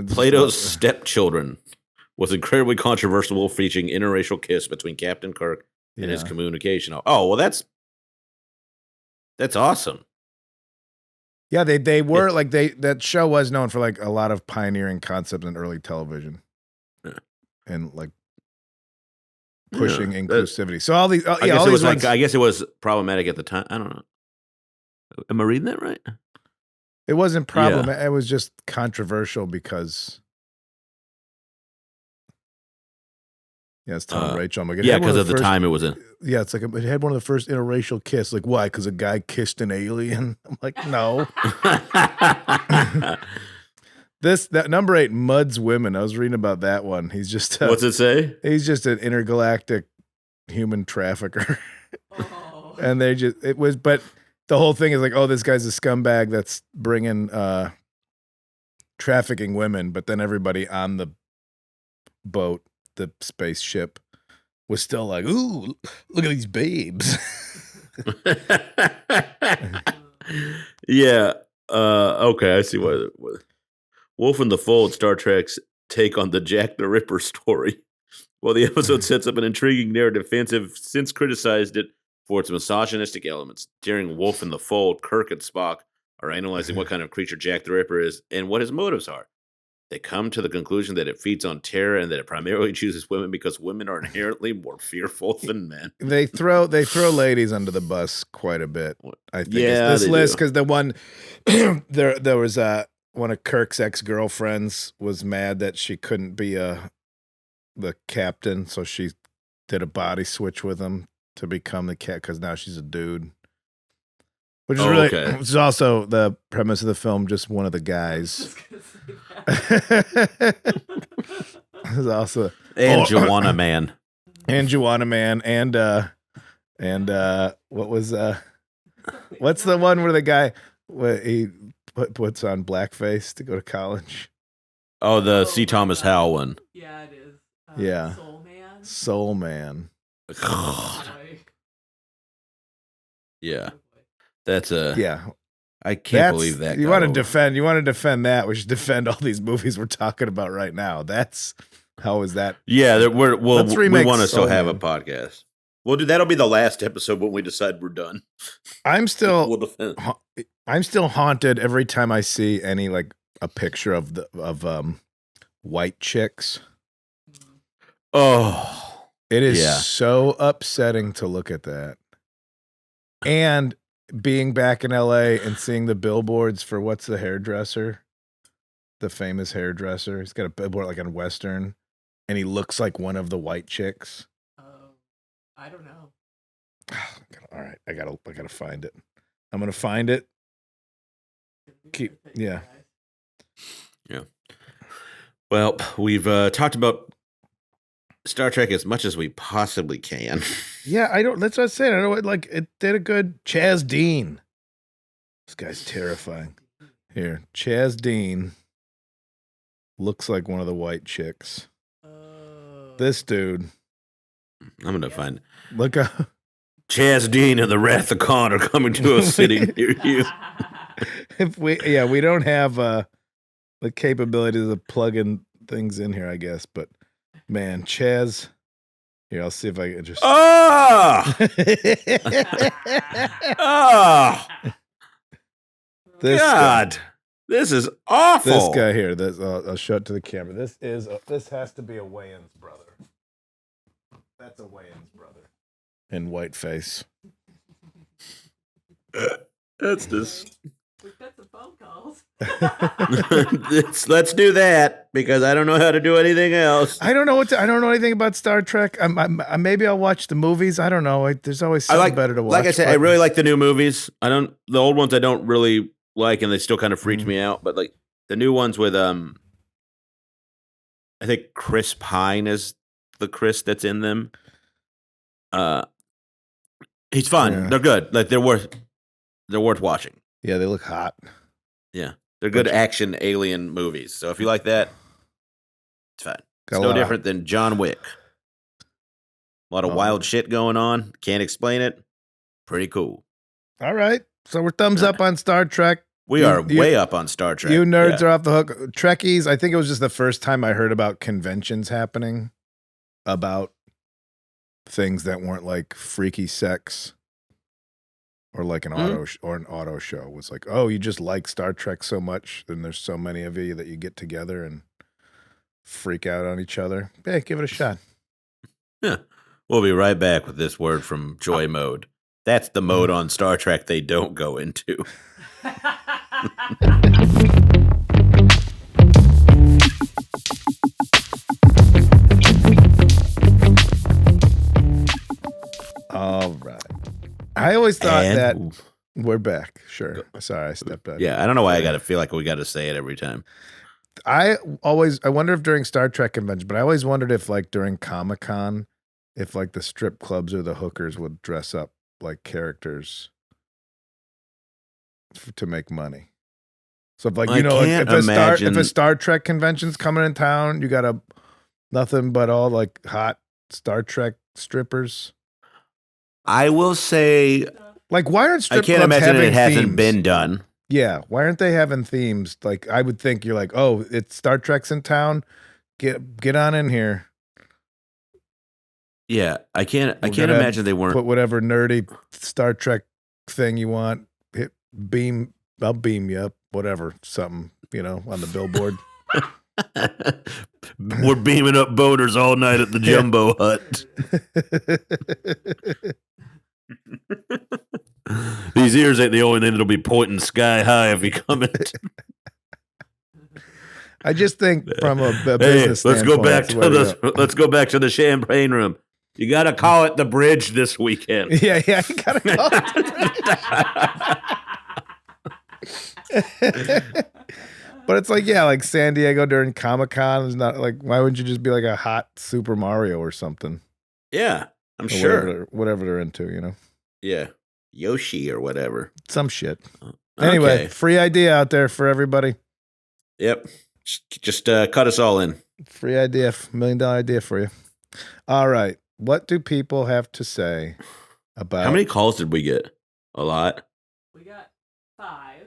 Plato's Stepchildren was incredibly controversial, featuring interracial kiss between Captain Kirk and his communication. Oh, well, that's awesome. Yeah, they were like that show was known for like a lot of pioneering concepts in early television, and like pushing inclusivity. So all these, I guess it was problematic at the time. I don't know. Am I reading that right? It wasn't problematic. It was just controversial because. Yeah, it's Tom Rachel. I'm like, because of the time it was in. Yeah, it's like it had one of the first interracial kiss. Like, why? Because a guy kissed an alien. I'm like, no. That number 8, Muds Women. I was reading about that one. He's just what's it say? He's just an intergalactic human trafficker. Oh. And but the whole thing is like, oh, this guy's a scumbag that's bringing trafficking women, but then everybody on the boat, the spaceship, was still like, ooh, look at these babes. Yeah. Okay, I see what. Wolf in the Fold, Star Trek's take on the Jack the Ripper story. While the episode sets up an intriguing narrative, fans have since criticized it for its misogynistic elements. During Wolf in the Fold, Kirk and Spock are analyzing what kind of creature Jack the Ripper is and what his motives are. They come to the conclusion that it feeds on terror and that it primarily chooses women because women are inherently more fearful than men. They throw ladies under the bus quite a bit, I think. Yeah, this list, because the one there was one of Kirk's ex-girlfriends was mad that she couldn't be the captain, so she did a body switch with him to become the cat because now she's a dude. Which is which is also the premise of the film. Just one of the guys. Is also Juana Man, and what was what's the one where the guy he puts on blackface to go to college? Oh, the C. Thomas Howell one. Yeah, it is. Yeah, Soul Man. God. Yeah, that's yeah. I can't believe that. You want to defend? You want to defend that? We should defend all these movies we're talking about right now. That's how is that? Yeah, we want to still have a Man. podcast. Well, dude, that'll be the last episode when we decide we're done. I'm still We'll defend. I'm still haunted every time I see any like a picture of white chicks. Oh, it is so upsetting to look at that. And being back in LA and seeing the billboards for what's the hairdresser? The famous hairdresser. He's got a billboard like on Western, and he looks like one of the white chicks. I don't know. All right, I gotta find it. I'm gonna find it. Yeah. Well, we've talked about Star Trek as much as we possibly can. Yeah, that's what I'm saying. I know it did a good Chaz Dean. This guy's terrifying. Here, Chaz Dean looks like one of the white chicks. This dude. I'm gonna find. Look up. Chaz Dean and the Wrath of Khan are coming to a city near you. We don't have the capability to plug in things in here, I guess. But man, Chaz. Here, I'll see if I can just. God, this is awful. This guy here. I'll show it to the camera. This has to be a Wayans brother. That's a Wayans brother. In whiteface. That's just. We've got some phone calls. Let's do that because I don't know how to do anything else. I don't know anything about Star Trek. Maybe I'll watch the movies. I don't know. There's always something better to watch. Like I said, I really like the new movies. The old ones I don't really like, and they still kind of freaked me out. But like the new ones with I think Chris Pine is the Chris that's in them. He's fun. Yeah. They're good. Like they're worth watching. Yeah, they look hot. Yeah, they're good action alien movies. So if you like that, it's fine. It's no different than John Wick. A lot of wild shit going on. Can't explain it. Pretty cool. All right. So we're thumbs up on Star Trek. We are way up on Star Trek. You nerds are off the hook. Trekkies, I think it was just the first time I heard about conventions happening about things that weren't like freaky sex. Or like an auto show. It was like, oh, you just like Star Trek so much, then there's so many of you that you get together and freak out on each other. Hey, give it a shot. Yeah. We'll be right back with this word from Joy Mode. That's the mode on Star Trek they don't go into. All right. I always thought that we're back. Sure. Sorry, I stepped out. Yeah, I don't know why I got to feel like we got to say it every time. I wonder if during Star Trek convention, but I always wondered if like during Comic-Con, if like the strip clubs or the hookers would dress up like characters to make money. So if like, if a Star Trek convention's coming in town, you got nothing but all like hot Star Trek strippers. I will say, like, why aren't strip I can't clubs imagine having it hasn't themes? been done. Yeah, why aren't they having themes? Like, I would think you're like, oh, it's Star Trek's in town. Get on in here. Yeah, I can't imagine they weren't. Put whatever nerdy Star Trek thing you want. I'll beam you up. Whatever, something on the billboard. We're beaming up boners all night at the Jumbo Hut. These ears ain't the only thing that'll be pointing sky high if you come in. I just think from a business let's go standpoint, back to the champagne room. You got to call it the bridge this weekend. Yeah, you gotta call it. But it's like, like San Diego during Comic-Con is not like, why wouldn't you just be like a hot Super Mario or something? Yeah, I'm Or sure. whatever they're into, Yeah. Yoshi or whatever. Some shit. Anyway, Okay. free idea out there for everybody. Yep. Just cut us all in. Free idea, $1 million idea for you. All right. What do people have to say about... How many calls did we get? A lot? We got 5.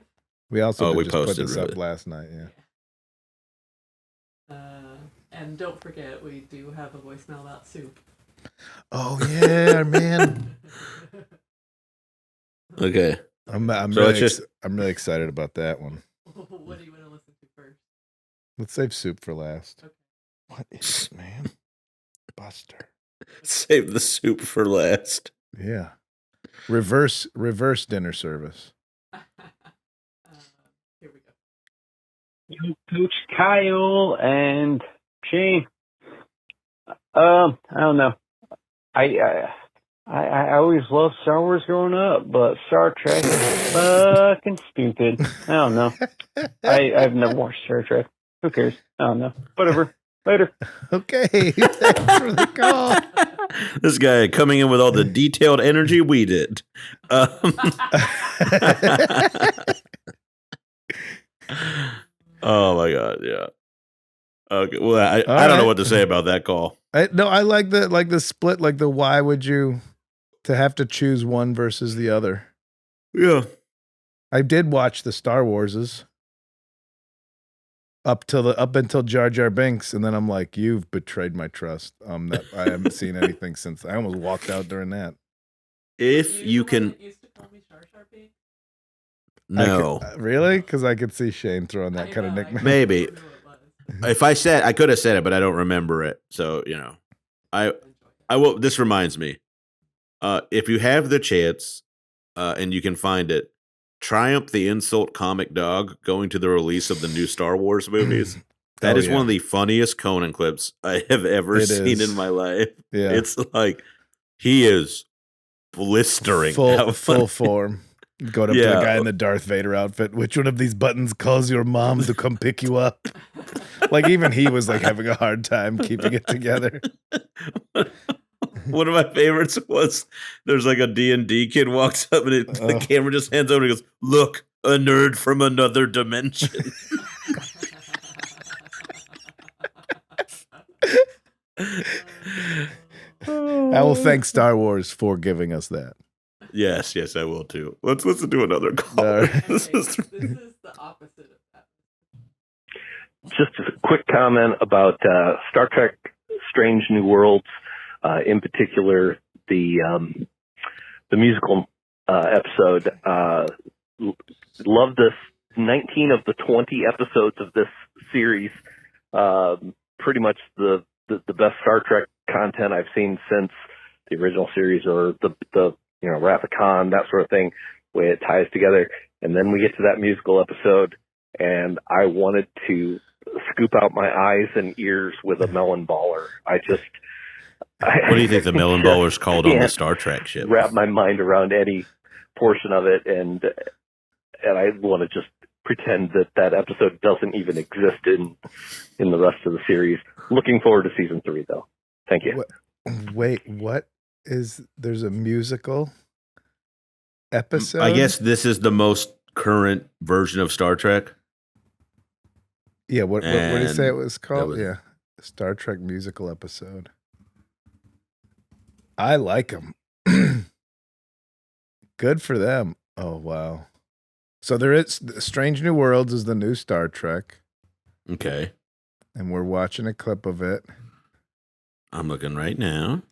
We also we just put posted this really. up last night, And don't forget, we do have a voicemail about soup. Oh, yeah, man. Okay. I'm So really it's just- I'm really excited about that one. What do you want to listen to first? Let's save soup for last. Okay. What is it, man? Buster. Save the soup for last. Yeah. Reverse dinner service. Here we go. Coach Kyle and Shane. I don't know. I always loved Star Wars growing up, but Star Trek is fucking stupid. I don't know. I've never watched Star Trek. Who cares? I don't know. Whatever. Later. Okay. Thanks for the call. This guy coming in with all the detailed energy we did. Oh my god, yeah. Okay, well, I don't know what to say about that call. I like the split, like the why would you to have to choose one versus the other. Yeah. I did watch the Star Warses up until Jar Jar Binks, and then I'm like, you've betrayed my trust. That I haven't seen anything since. I almost walked out during that. If you can, Used to call me Shar Shar Pig? no. Really? Because I could see Shane throwing that kind of nickname. Maybe. If I could have said it, but I don't remember it. So, I will. This reminds me. If you have the chance, and you can find it, Triumph the Insult Comic Dog going to the release of the new Star Wars movies. That is one of the funniest Conan clips I have ever seen in my life. Yeah. It's like he is blistering. Full form. Going up to the guy in the Darth Vader outfit. Which one of these buttons calls your mom to come pick you up? Like even he was like having a hard time keeping it together. One of my favorites was there's like a D&D kid walks up and the camera just hands over and goes, "Look, a nerd from another dimension." I will thank Star Wars for giving us that. Yes, I will too. Let's listen to another call. Right. This is the opposite of that. Just a quick comment about Star Trek Strange New Worlds, in particular the musical episode. Love this. 19 of the 20 episodes of this series, pretty much the best Star Trek content I've seen since the original series, or the Wrath of Khan, that sort of thing, way it ties together. And then we get to that musical episode, and I wanted to scoop out my eyes and ears with a melon baller. What do you think the melon baller's called on the Star Trek ship? Wrap my mind around any portion of it, and I want to just pretend that episode doesn't even exist in the rest of the series. Looking forward to season 3, though. Thank you. Wait, what is? There's a musical episode? I guess this is the most current version of Star Trek. Yeah, what did you say it was called? was- Yeah, Star Trek musical episode. I like them. Good for them. Oh, wow. So there is Strange New Worlds is the new Star Trek, Okay. and we're watching a clip of it. I'm looking right now.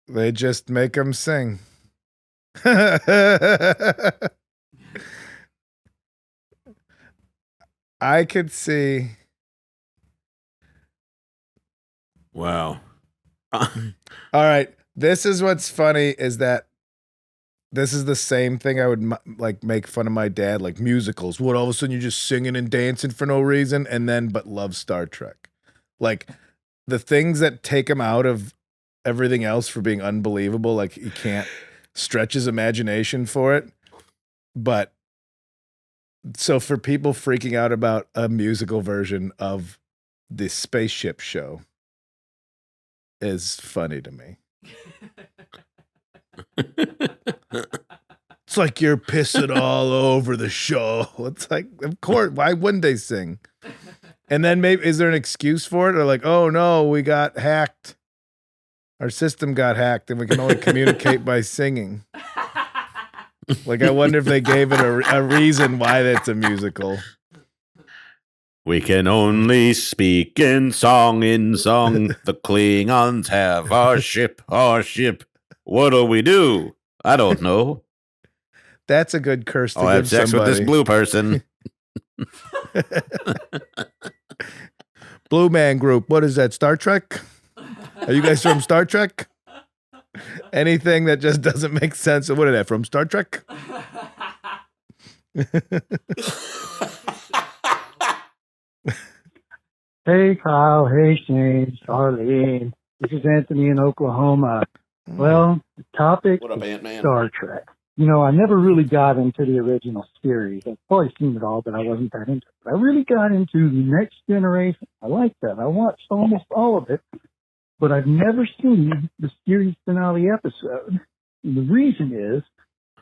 They just make them sing. I could see. Wow. All right. This is what's funny is that this is the same thing I would like make fun of my dad, like musicals. What, all of a sudden you're just singing and dancing for no reason, and then but love Star Trek. Like the things that take him out of everything else for being unbelievable. Like he can't stretch his imagination for it. But so for people freaking out about a musical version of the spaceship show is funny to me. It's like you're pissing all over the show. It's like, of course, why wouldn't they sing? And then maybe, is there an excuse for it? Or like, oh no, we got hacked. Our system got hacked and we can only communicate by singing. Like, I wonder if they gave it a reason why that's a musical. We can only speak in song. The Klingons have our ship. What'll we do? I don't know. That's a good curse to give have sex somebody. with this blue person. Blue Man Group. What is that, Star Trek? Are you guys from Star Trek? Anything that just doesn't make sense. What is that, from Star Trek? Hey, Kyle. Hey, Shane. Charlene. This is Anthony in Oklahoma. Well, the topic What up, is Ant-Man? Star Trek. You know, I never really got into the original series. I've probably seen it all, but I wasn't that into it. But I really got into the Next Generation. I like that. I watched almost all of it, but I've never seen the series finale episode. And the reason is,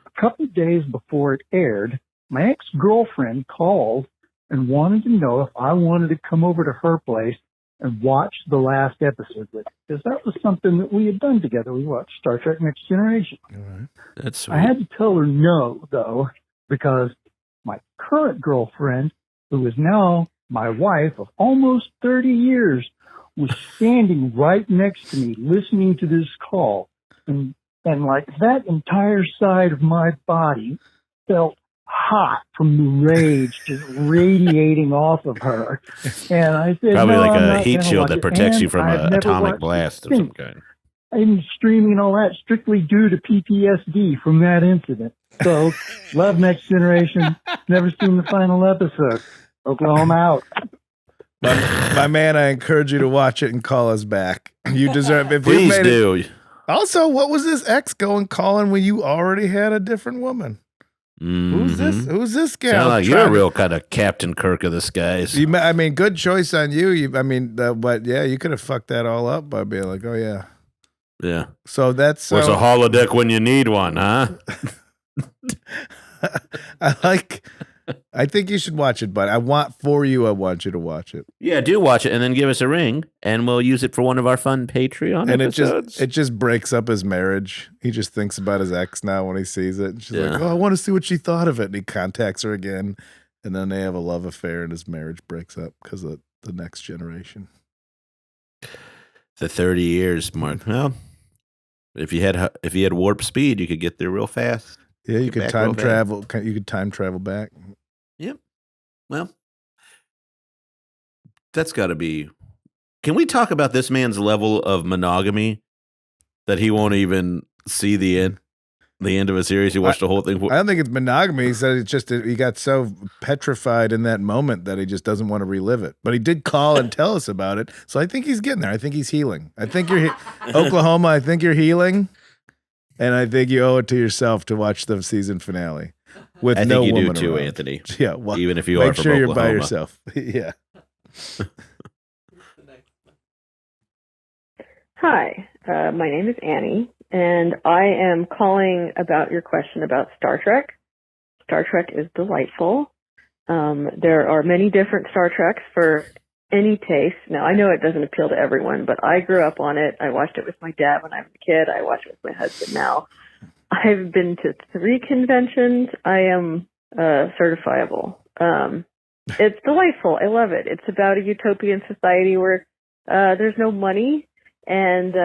a couple of days before it aired, my ex-girlfriend called and wanted to know if I wanted to come over to her place and watch the last episode with her. Because that was something that we had done together. We watched Star Trek Next Generation. All right. That's sweet. I had to tell her no, though, because my current girlfriend, who is now my wife of almost 30 years, was standing right next to me listening to this call. And like that entire side of my body felt hot from the rage just radiating off of her. And I said, Probably no, like I'm a not heat gonna shield watch that it. protects you And from I've an never atomic watched blast it of some since. kind. I'm streaming all that strictly due to PTSD from that incident. So, love Next Generation. Never seen the final episode. Oklahoma out. My man, I encourage you to watch it and call us back. You deserve if you Please made do. It. Also, what was this ex going calling when you already had a different woman? Who's this? Who's this gal? Sound like you're a real kind of Captain Kirk of the skies. I mean, good choice on you. But yeah, you could have fucked that all up by being like, oh yeah. Yeah. So that's Where's a holodeck when you need one, huh? I think you should watch it, but I want you to watch it. Yeah, do watch it and then give us a ring, and we'll use it for one of our fun Patreon and episodes. it just breaks up his marriage. He just thinks about his ex now when he sees it. And she's Yeah. like, oh, I want to see what she thought of it. And he contacts her again, and then they have a love affair, and his marriage breaks up because of the Next Generation. The 30 years, Mark. Well, if you had warp speed, you could get there real fast. Yeah, you Get could back time real fast. travel. You could time travel back. Yep. Well, that's got to be. Can we talk about this man's level of monogamy that he won't even see the end of a series? He watched the whole thing. I don't think it's monogamy. He said it's just he got so petrified in that moment that he just doesn't want to relive it. But he did call and tell us about it. So I think he's getting there. I think he's healing. I think you're Oklahoma. I think you're healing. And I think you owe it to yourself to watch the season finale with I no think you woman do too, around. Anthony. Yeah, well, Even if you make are from sure you're Oklahoma. by yourself. Yeah. Hi, my name is Annie, and I am calling about your question about Star Trek. Star Trek is delightful. There are many different Star Treks for any taste. Now, I know it doesn't appeal to everyone, but I grew up on it. I watched it with my dad when I was a kid. I watch it with my husband now. I've been to 3 conventions. I am certifiable. It's delightful. I love it. It's about a utopian society where there's no money and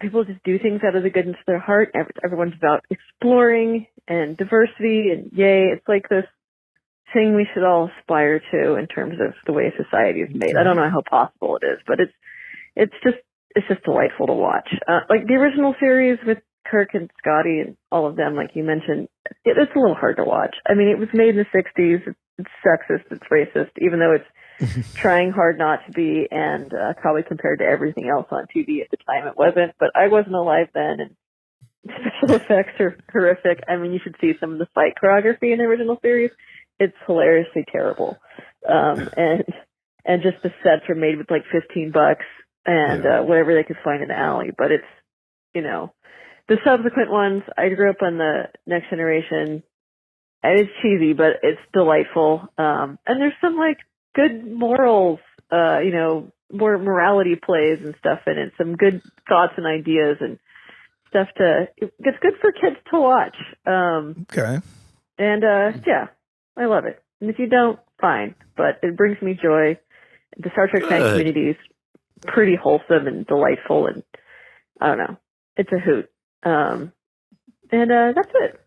people just do things out of the goodness of their heart. Everyone's about exploring and diversity and yay. It's like this thing we should all aspire to in terms of the way society is made. I don't know how possible it is, but it's just delightful to watch. Like the original series with Kirk and Scotty and all of them, like you mentioned, it's a little hard to watch. I mean, it was made in the 60s. It's sexist. It's racist, even though it's trying hard not to be, and probably compared to everything else on TV at the time, it wasn't. But I wasn't alive then, and special effects are horrific. I mean, you should see some of the fight choreography in the original series. It's hilariously terrible. And just the sets were made with like $15 and whatever they could find in the alley. But it's, the subsequent ones, I grew up on the Next Generation. It's cheesy, but it's delightful. And there's some like good morals, more morality plays and stuff in it. Some good thoughts and ideas and stuff it's good for kids to watch. Okay. And I love it. And if you don't, fine. But it brings me joy. The Star Trek fan community is pretty wholesome and delightful, and I don't know. It's a hoot. And that's it.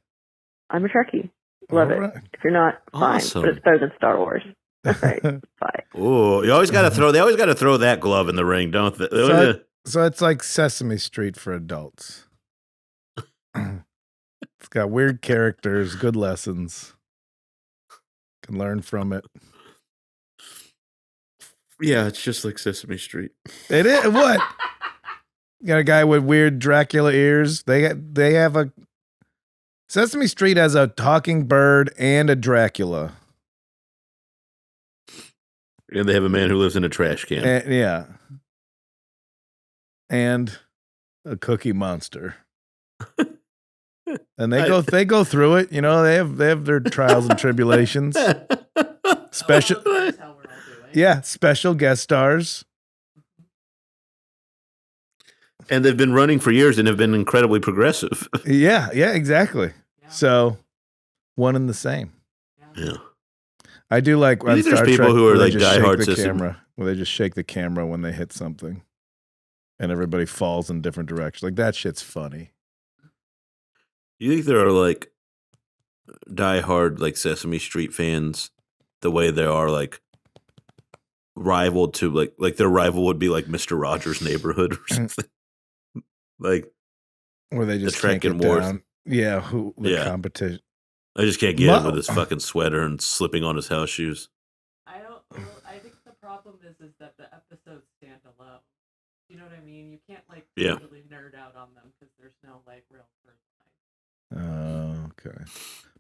I'm a Trekkie. Love it. If you're not, fine. Awesome. But it's better than Star Wars. All right. Bye. Oh, you always got to throw. They always got to throw that glove in the ring, don't they? So it's like Sesame Street for adults. It's got weird characters, good lessons. Can learn from it. Yeah, it's just like Sesame Street. It is what? You got a guy with weird Dracula ears. They have a Sesame Street has a talking bird and a Dracula. And they have a man who lives in a trash can. And a cookie monster. And they go through it, they have their trials and tribulations. Special guest stars. And they've been running for years and have been incredibly progressive. Yeah, exactly. Yeah. So one and the same. Yeah. I do like on Star people Trek who are like diehard diehard camera, where they just shake the camera when they hit something. And everybody falls in different directions. Like that shit's funny. You think there are like diehard like Sesame Street fans the way they are like rival to like their rival would be like Mr. Rogers' Neighborhood or something? Like where they just the Trek can't and get Wars. down. Yeah, competition. I just can't get him with his fucking sweater and slipping on his house shoes. I think the problem is that the episodes stand alone. You know what I mean? You can't like really nerd out on them because there's no like real first line. Oh, okay.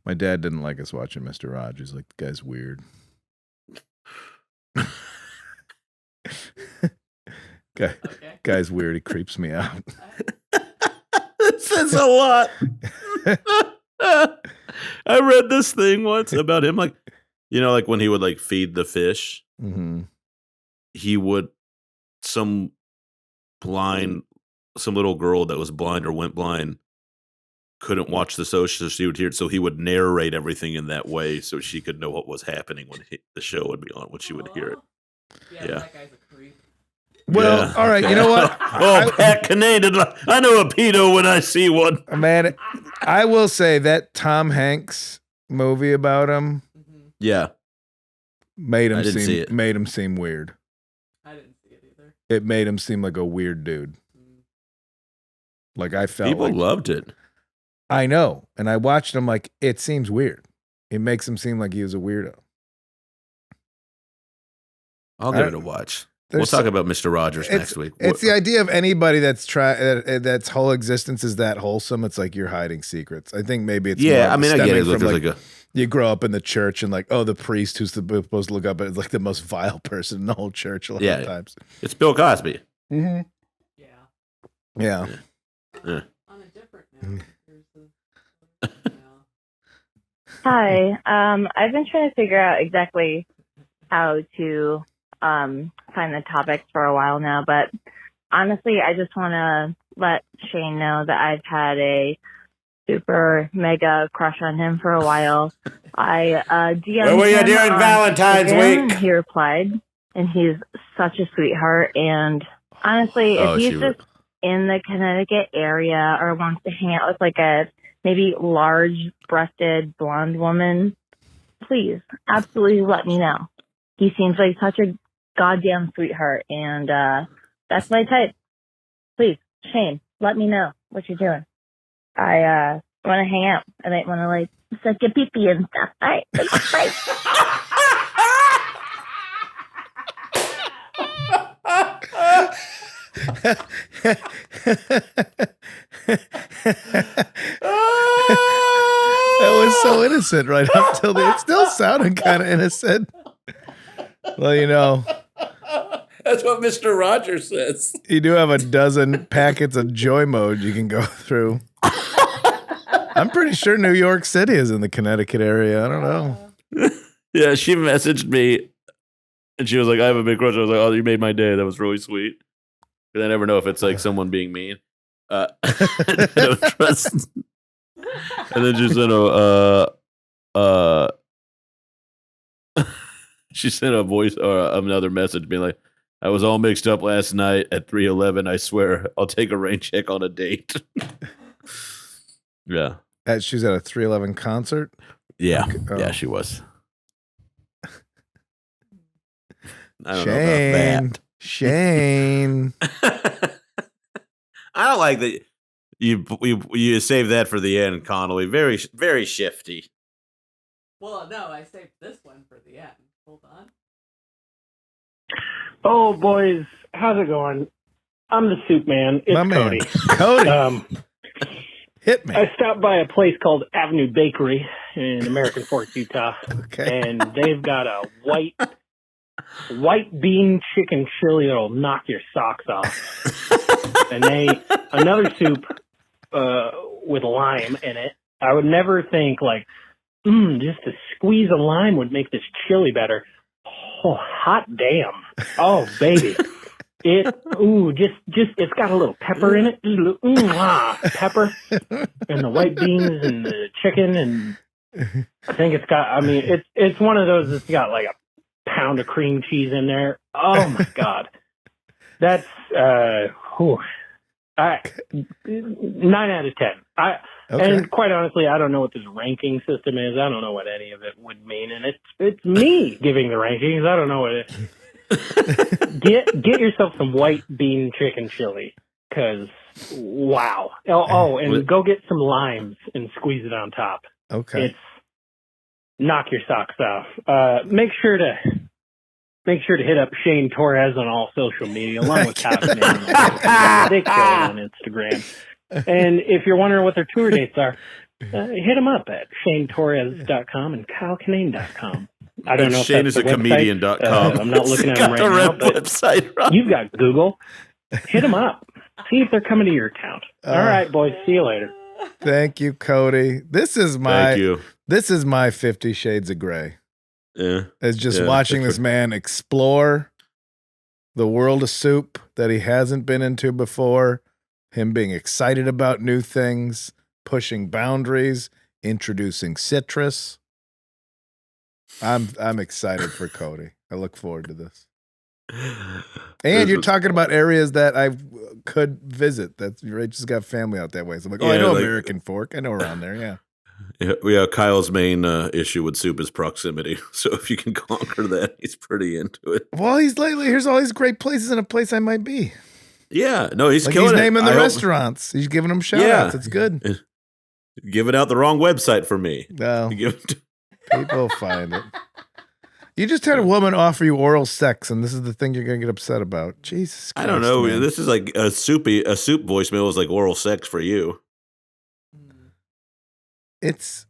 My dad didn't like us watching Mr. Rogers. Like, the guy's weird. Guy's weird. He creeps me out. That says a lot. I read this thing once about him, like, like when he would like feed the fish, he would some little girl that was blind or went blind couldn't watch the show, so she would hear it. So he would narrate everything in that way, so she could know what was happening when the show would be on, when she would hear it. Yeah. That guy's a creep. Well, all right. You know what? Pat Kinane, I know a pedo when I see one. Man, I will say that Tom Hanks movie about him, made him seem weird. I didn't see it either. It made him seem like a weird dude. Like I felt people loved it. I know, and I watched him. Like it seems weird. It makes him seem like he was a weirdo. I'll give it a watch. We'll talk about Mr. Rogers next week. It's the idea of anybody that's whole existence is that wholesome. It's like you're hiding secrets. I think maybe it's I get it. From you grow up in the church and like, the priest who's supposed to look up at like the most vile person in the whole church a lot of times. It's Bill Cosby. Mm-hmm. Yeah. On a different note, Hi. I've been trying to figure out exactly how to find the topics for a while now, but honestly, I just want to let Shane know that I've had a super mega crush on him for a while. I DM'd what were you him doing on Valentine's Instagram, week? He replied, and he's such a sweetheart. And honestly, if he's just in the Connecticut area or wants to hang out with like a maybe large-breasted blonde woman, please, absolutely let me know. He seems like such a goddamn sweetheart, and that's my type. Please, Shane, let me know what you're doing. I want to hang out. I might want to like suck your pee-pee and stuff. All right, bye. That was so innocent right up till it still sounded kind of innocent. Well, you know. That's what Mr. Rogers says. You do have a dozen packets of joy mode you can go through. I'm pretty sure New York City is in the Connecticut area. I don't know. Yeah, she messaged me and she was like, I have a big crush. I was like, oh, you made my day. That was really sweet. Because I never know if it's like someone being mean. I don't trust. And then she sent she sent a voice or another message being like, I was all mixed up last night at 3:11. I swear I'll take a rain check on a date. Yeah. She's at a 311 concert? Yeah. Okay. Oh. Yeah, she was. I don't know Shane. about that. Shane. I don't like that you save that for the end, Connolly. Very, very shifty. Well, no, I saved this one for the end. Hold on. Oh, boys, how's it going? I'm the soup man. It's My man. Cody. Hit me. I stopped by a place called Avenue Bakery in American Fork, Utah, and they've got a white bean chicken chili that'll knock your socks off, and another soup with lime in it. I would never think like, just a squeeze of lime would make this chili better. Oh, hot damn! Oh, baby. It's got a little pepper in it. Pepper and the white beans and the chicken, and I think it's one of those that's got like a pound of cream cheese in there. Oh my God. That's 9 out of 10. And quite honestly, I don't know what this ranking system is. I don't know what any of it would mean, and it's me giving the rankings. I don't know what it is. Get yourself some white bean chicken chili, because wow. And go get some limes and squeeze it on top. Okay. It's knock your socks off. Make sure to hit up Shane Torres on all social media, along with Kyle Kinane. They kill it on Instagram. And if you're wondering what their tour dates are, hit them up at ShaneTorres.com and KyleKinane.com. I don't know if Shane that's is a comedian.com. I'm not looking at them right now, but you've got Google. Hit them up. See if they're coming to your town. All right, boys. See you later. Thank you, Cody. This is my 50 Shades of Grey. Yeah. It's just watching this man explore the world of soup that he hasn't been into before, him being excited about new things, pushing boundaries, introducing citrus. I'm excited for Cody. I look forward to this. And you're talking about areas that I could visit. That's Rachel's got family out that way. So I'm like, I know American Fork. I know around there. Yeah. Yeah. Kyle's main issue with soup is proximity. So if you can conquer that, he's pretty into it. Well, here's all these great places in a place I might be. Yeah. No, he's like killing he's naming it. the restaurants. He's giving them shout outs. It's good. Giving out the wrong website for me. No. People find it. You just had a woman offer you oral sex, and this is the thing you're going to get upset about. Jesus Christ. I don't know. Man. This is like a soup voicemail is like oral sex for you. It's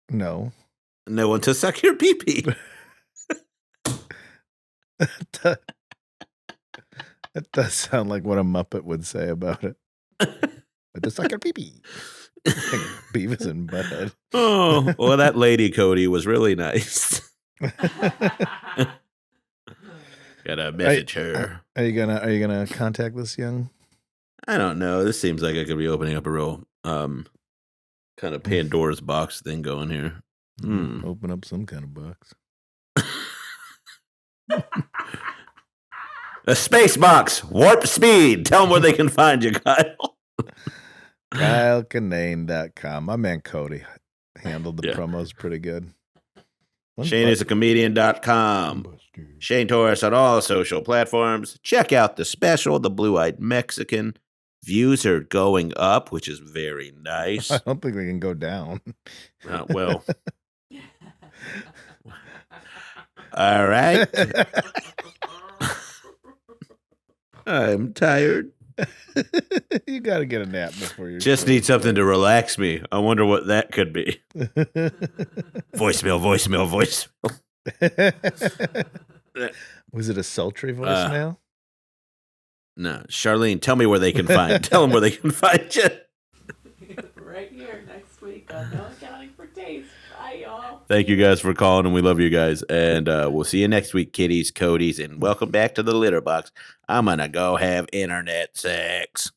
no one to suck your pee-pee. That does sound like what a Muppet would say about it. But to suck your pee-pee. Beavis and Butthead. Oh, well, that lady Cody was really nice. Gotta message her. Are you gonna contact this young? I don't know. This seems like I could be opening up a real kind of Pandora's box thing going here. Open up some kind of box. A space box, warp speed. Tell them where they can find you, Kyle. KyleKinane.com. My man Cody handled the promos pretty good. ShaneIsAComedian.com. Shane Torres on all social platforms. Check out the special, The Blue-Eyed Mexican. Views are going up, which is very nice. I don't think they can go down. Well. All right. I'm tired. You got to get a nap before you just need something to relax me. I wonder what that could be. Voicemail. Was it a sultry voicemail? No, Charlene, tell me where they can find. Tell them where they can find you. Right here next week on No Accounting for Taste. Bye, y'all. Thank you guys for calling, and we love you guys. And we'll see you next week, kiddies, Codies, and welcome back to the litter box. I'm gonna go have internet sex.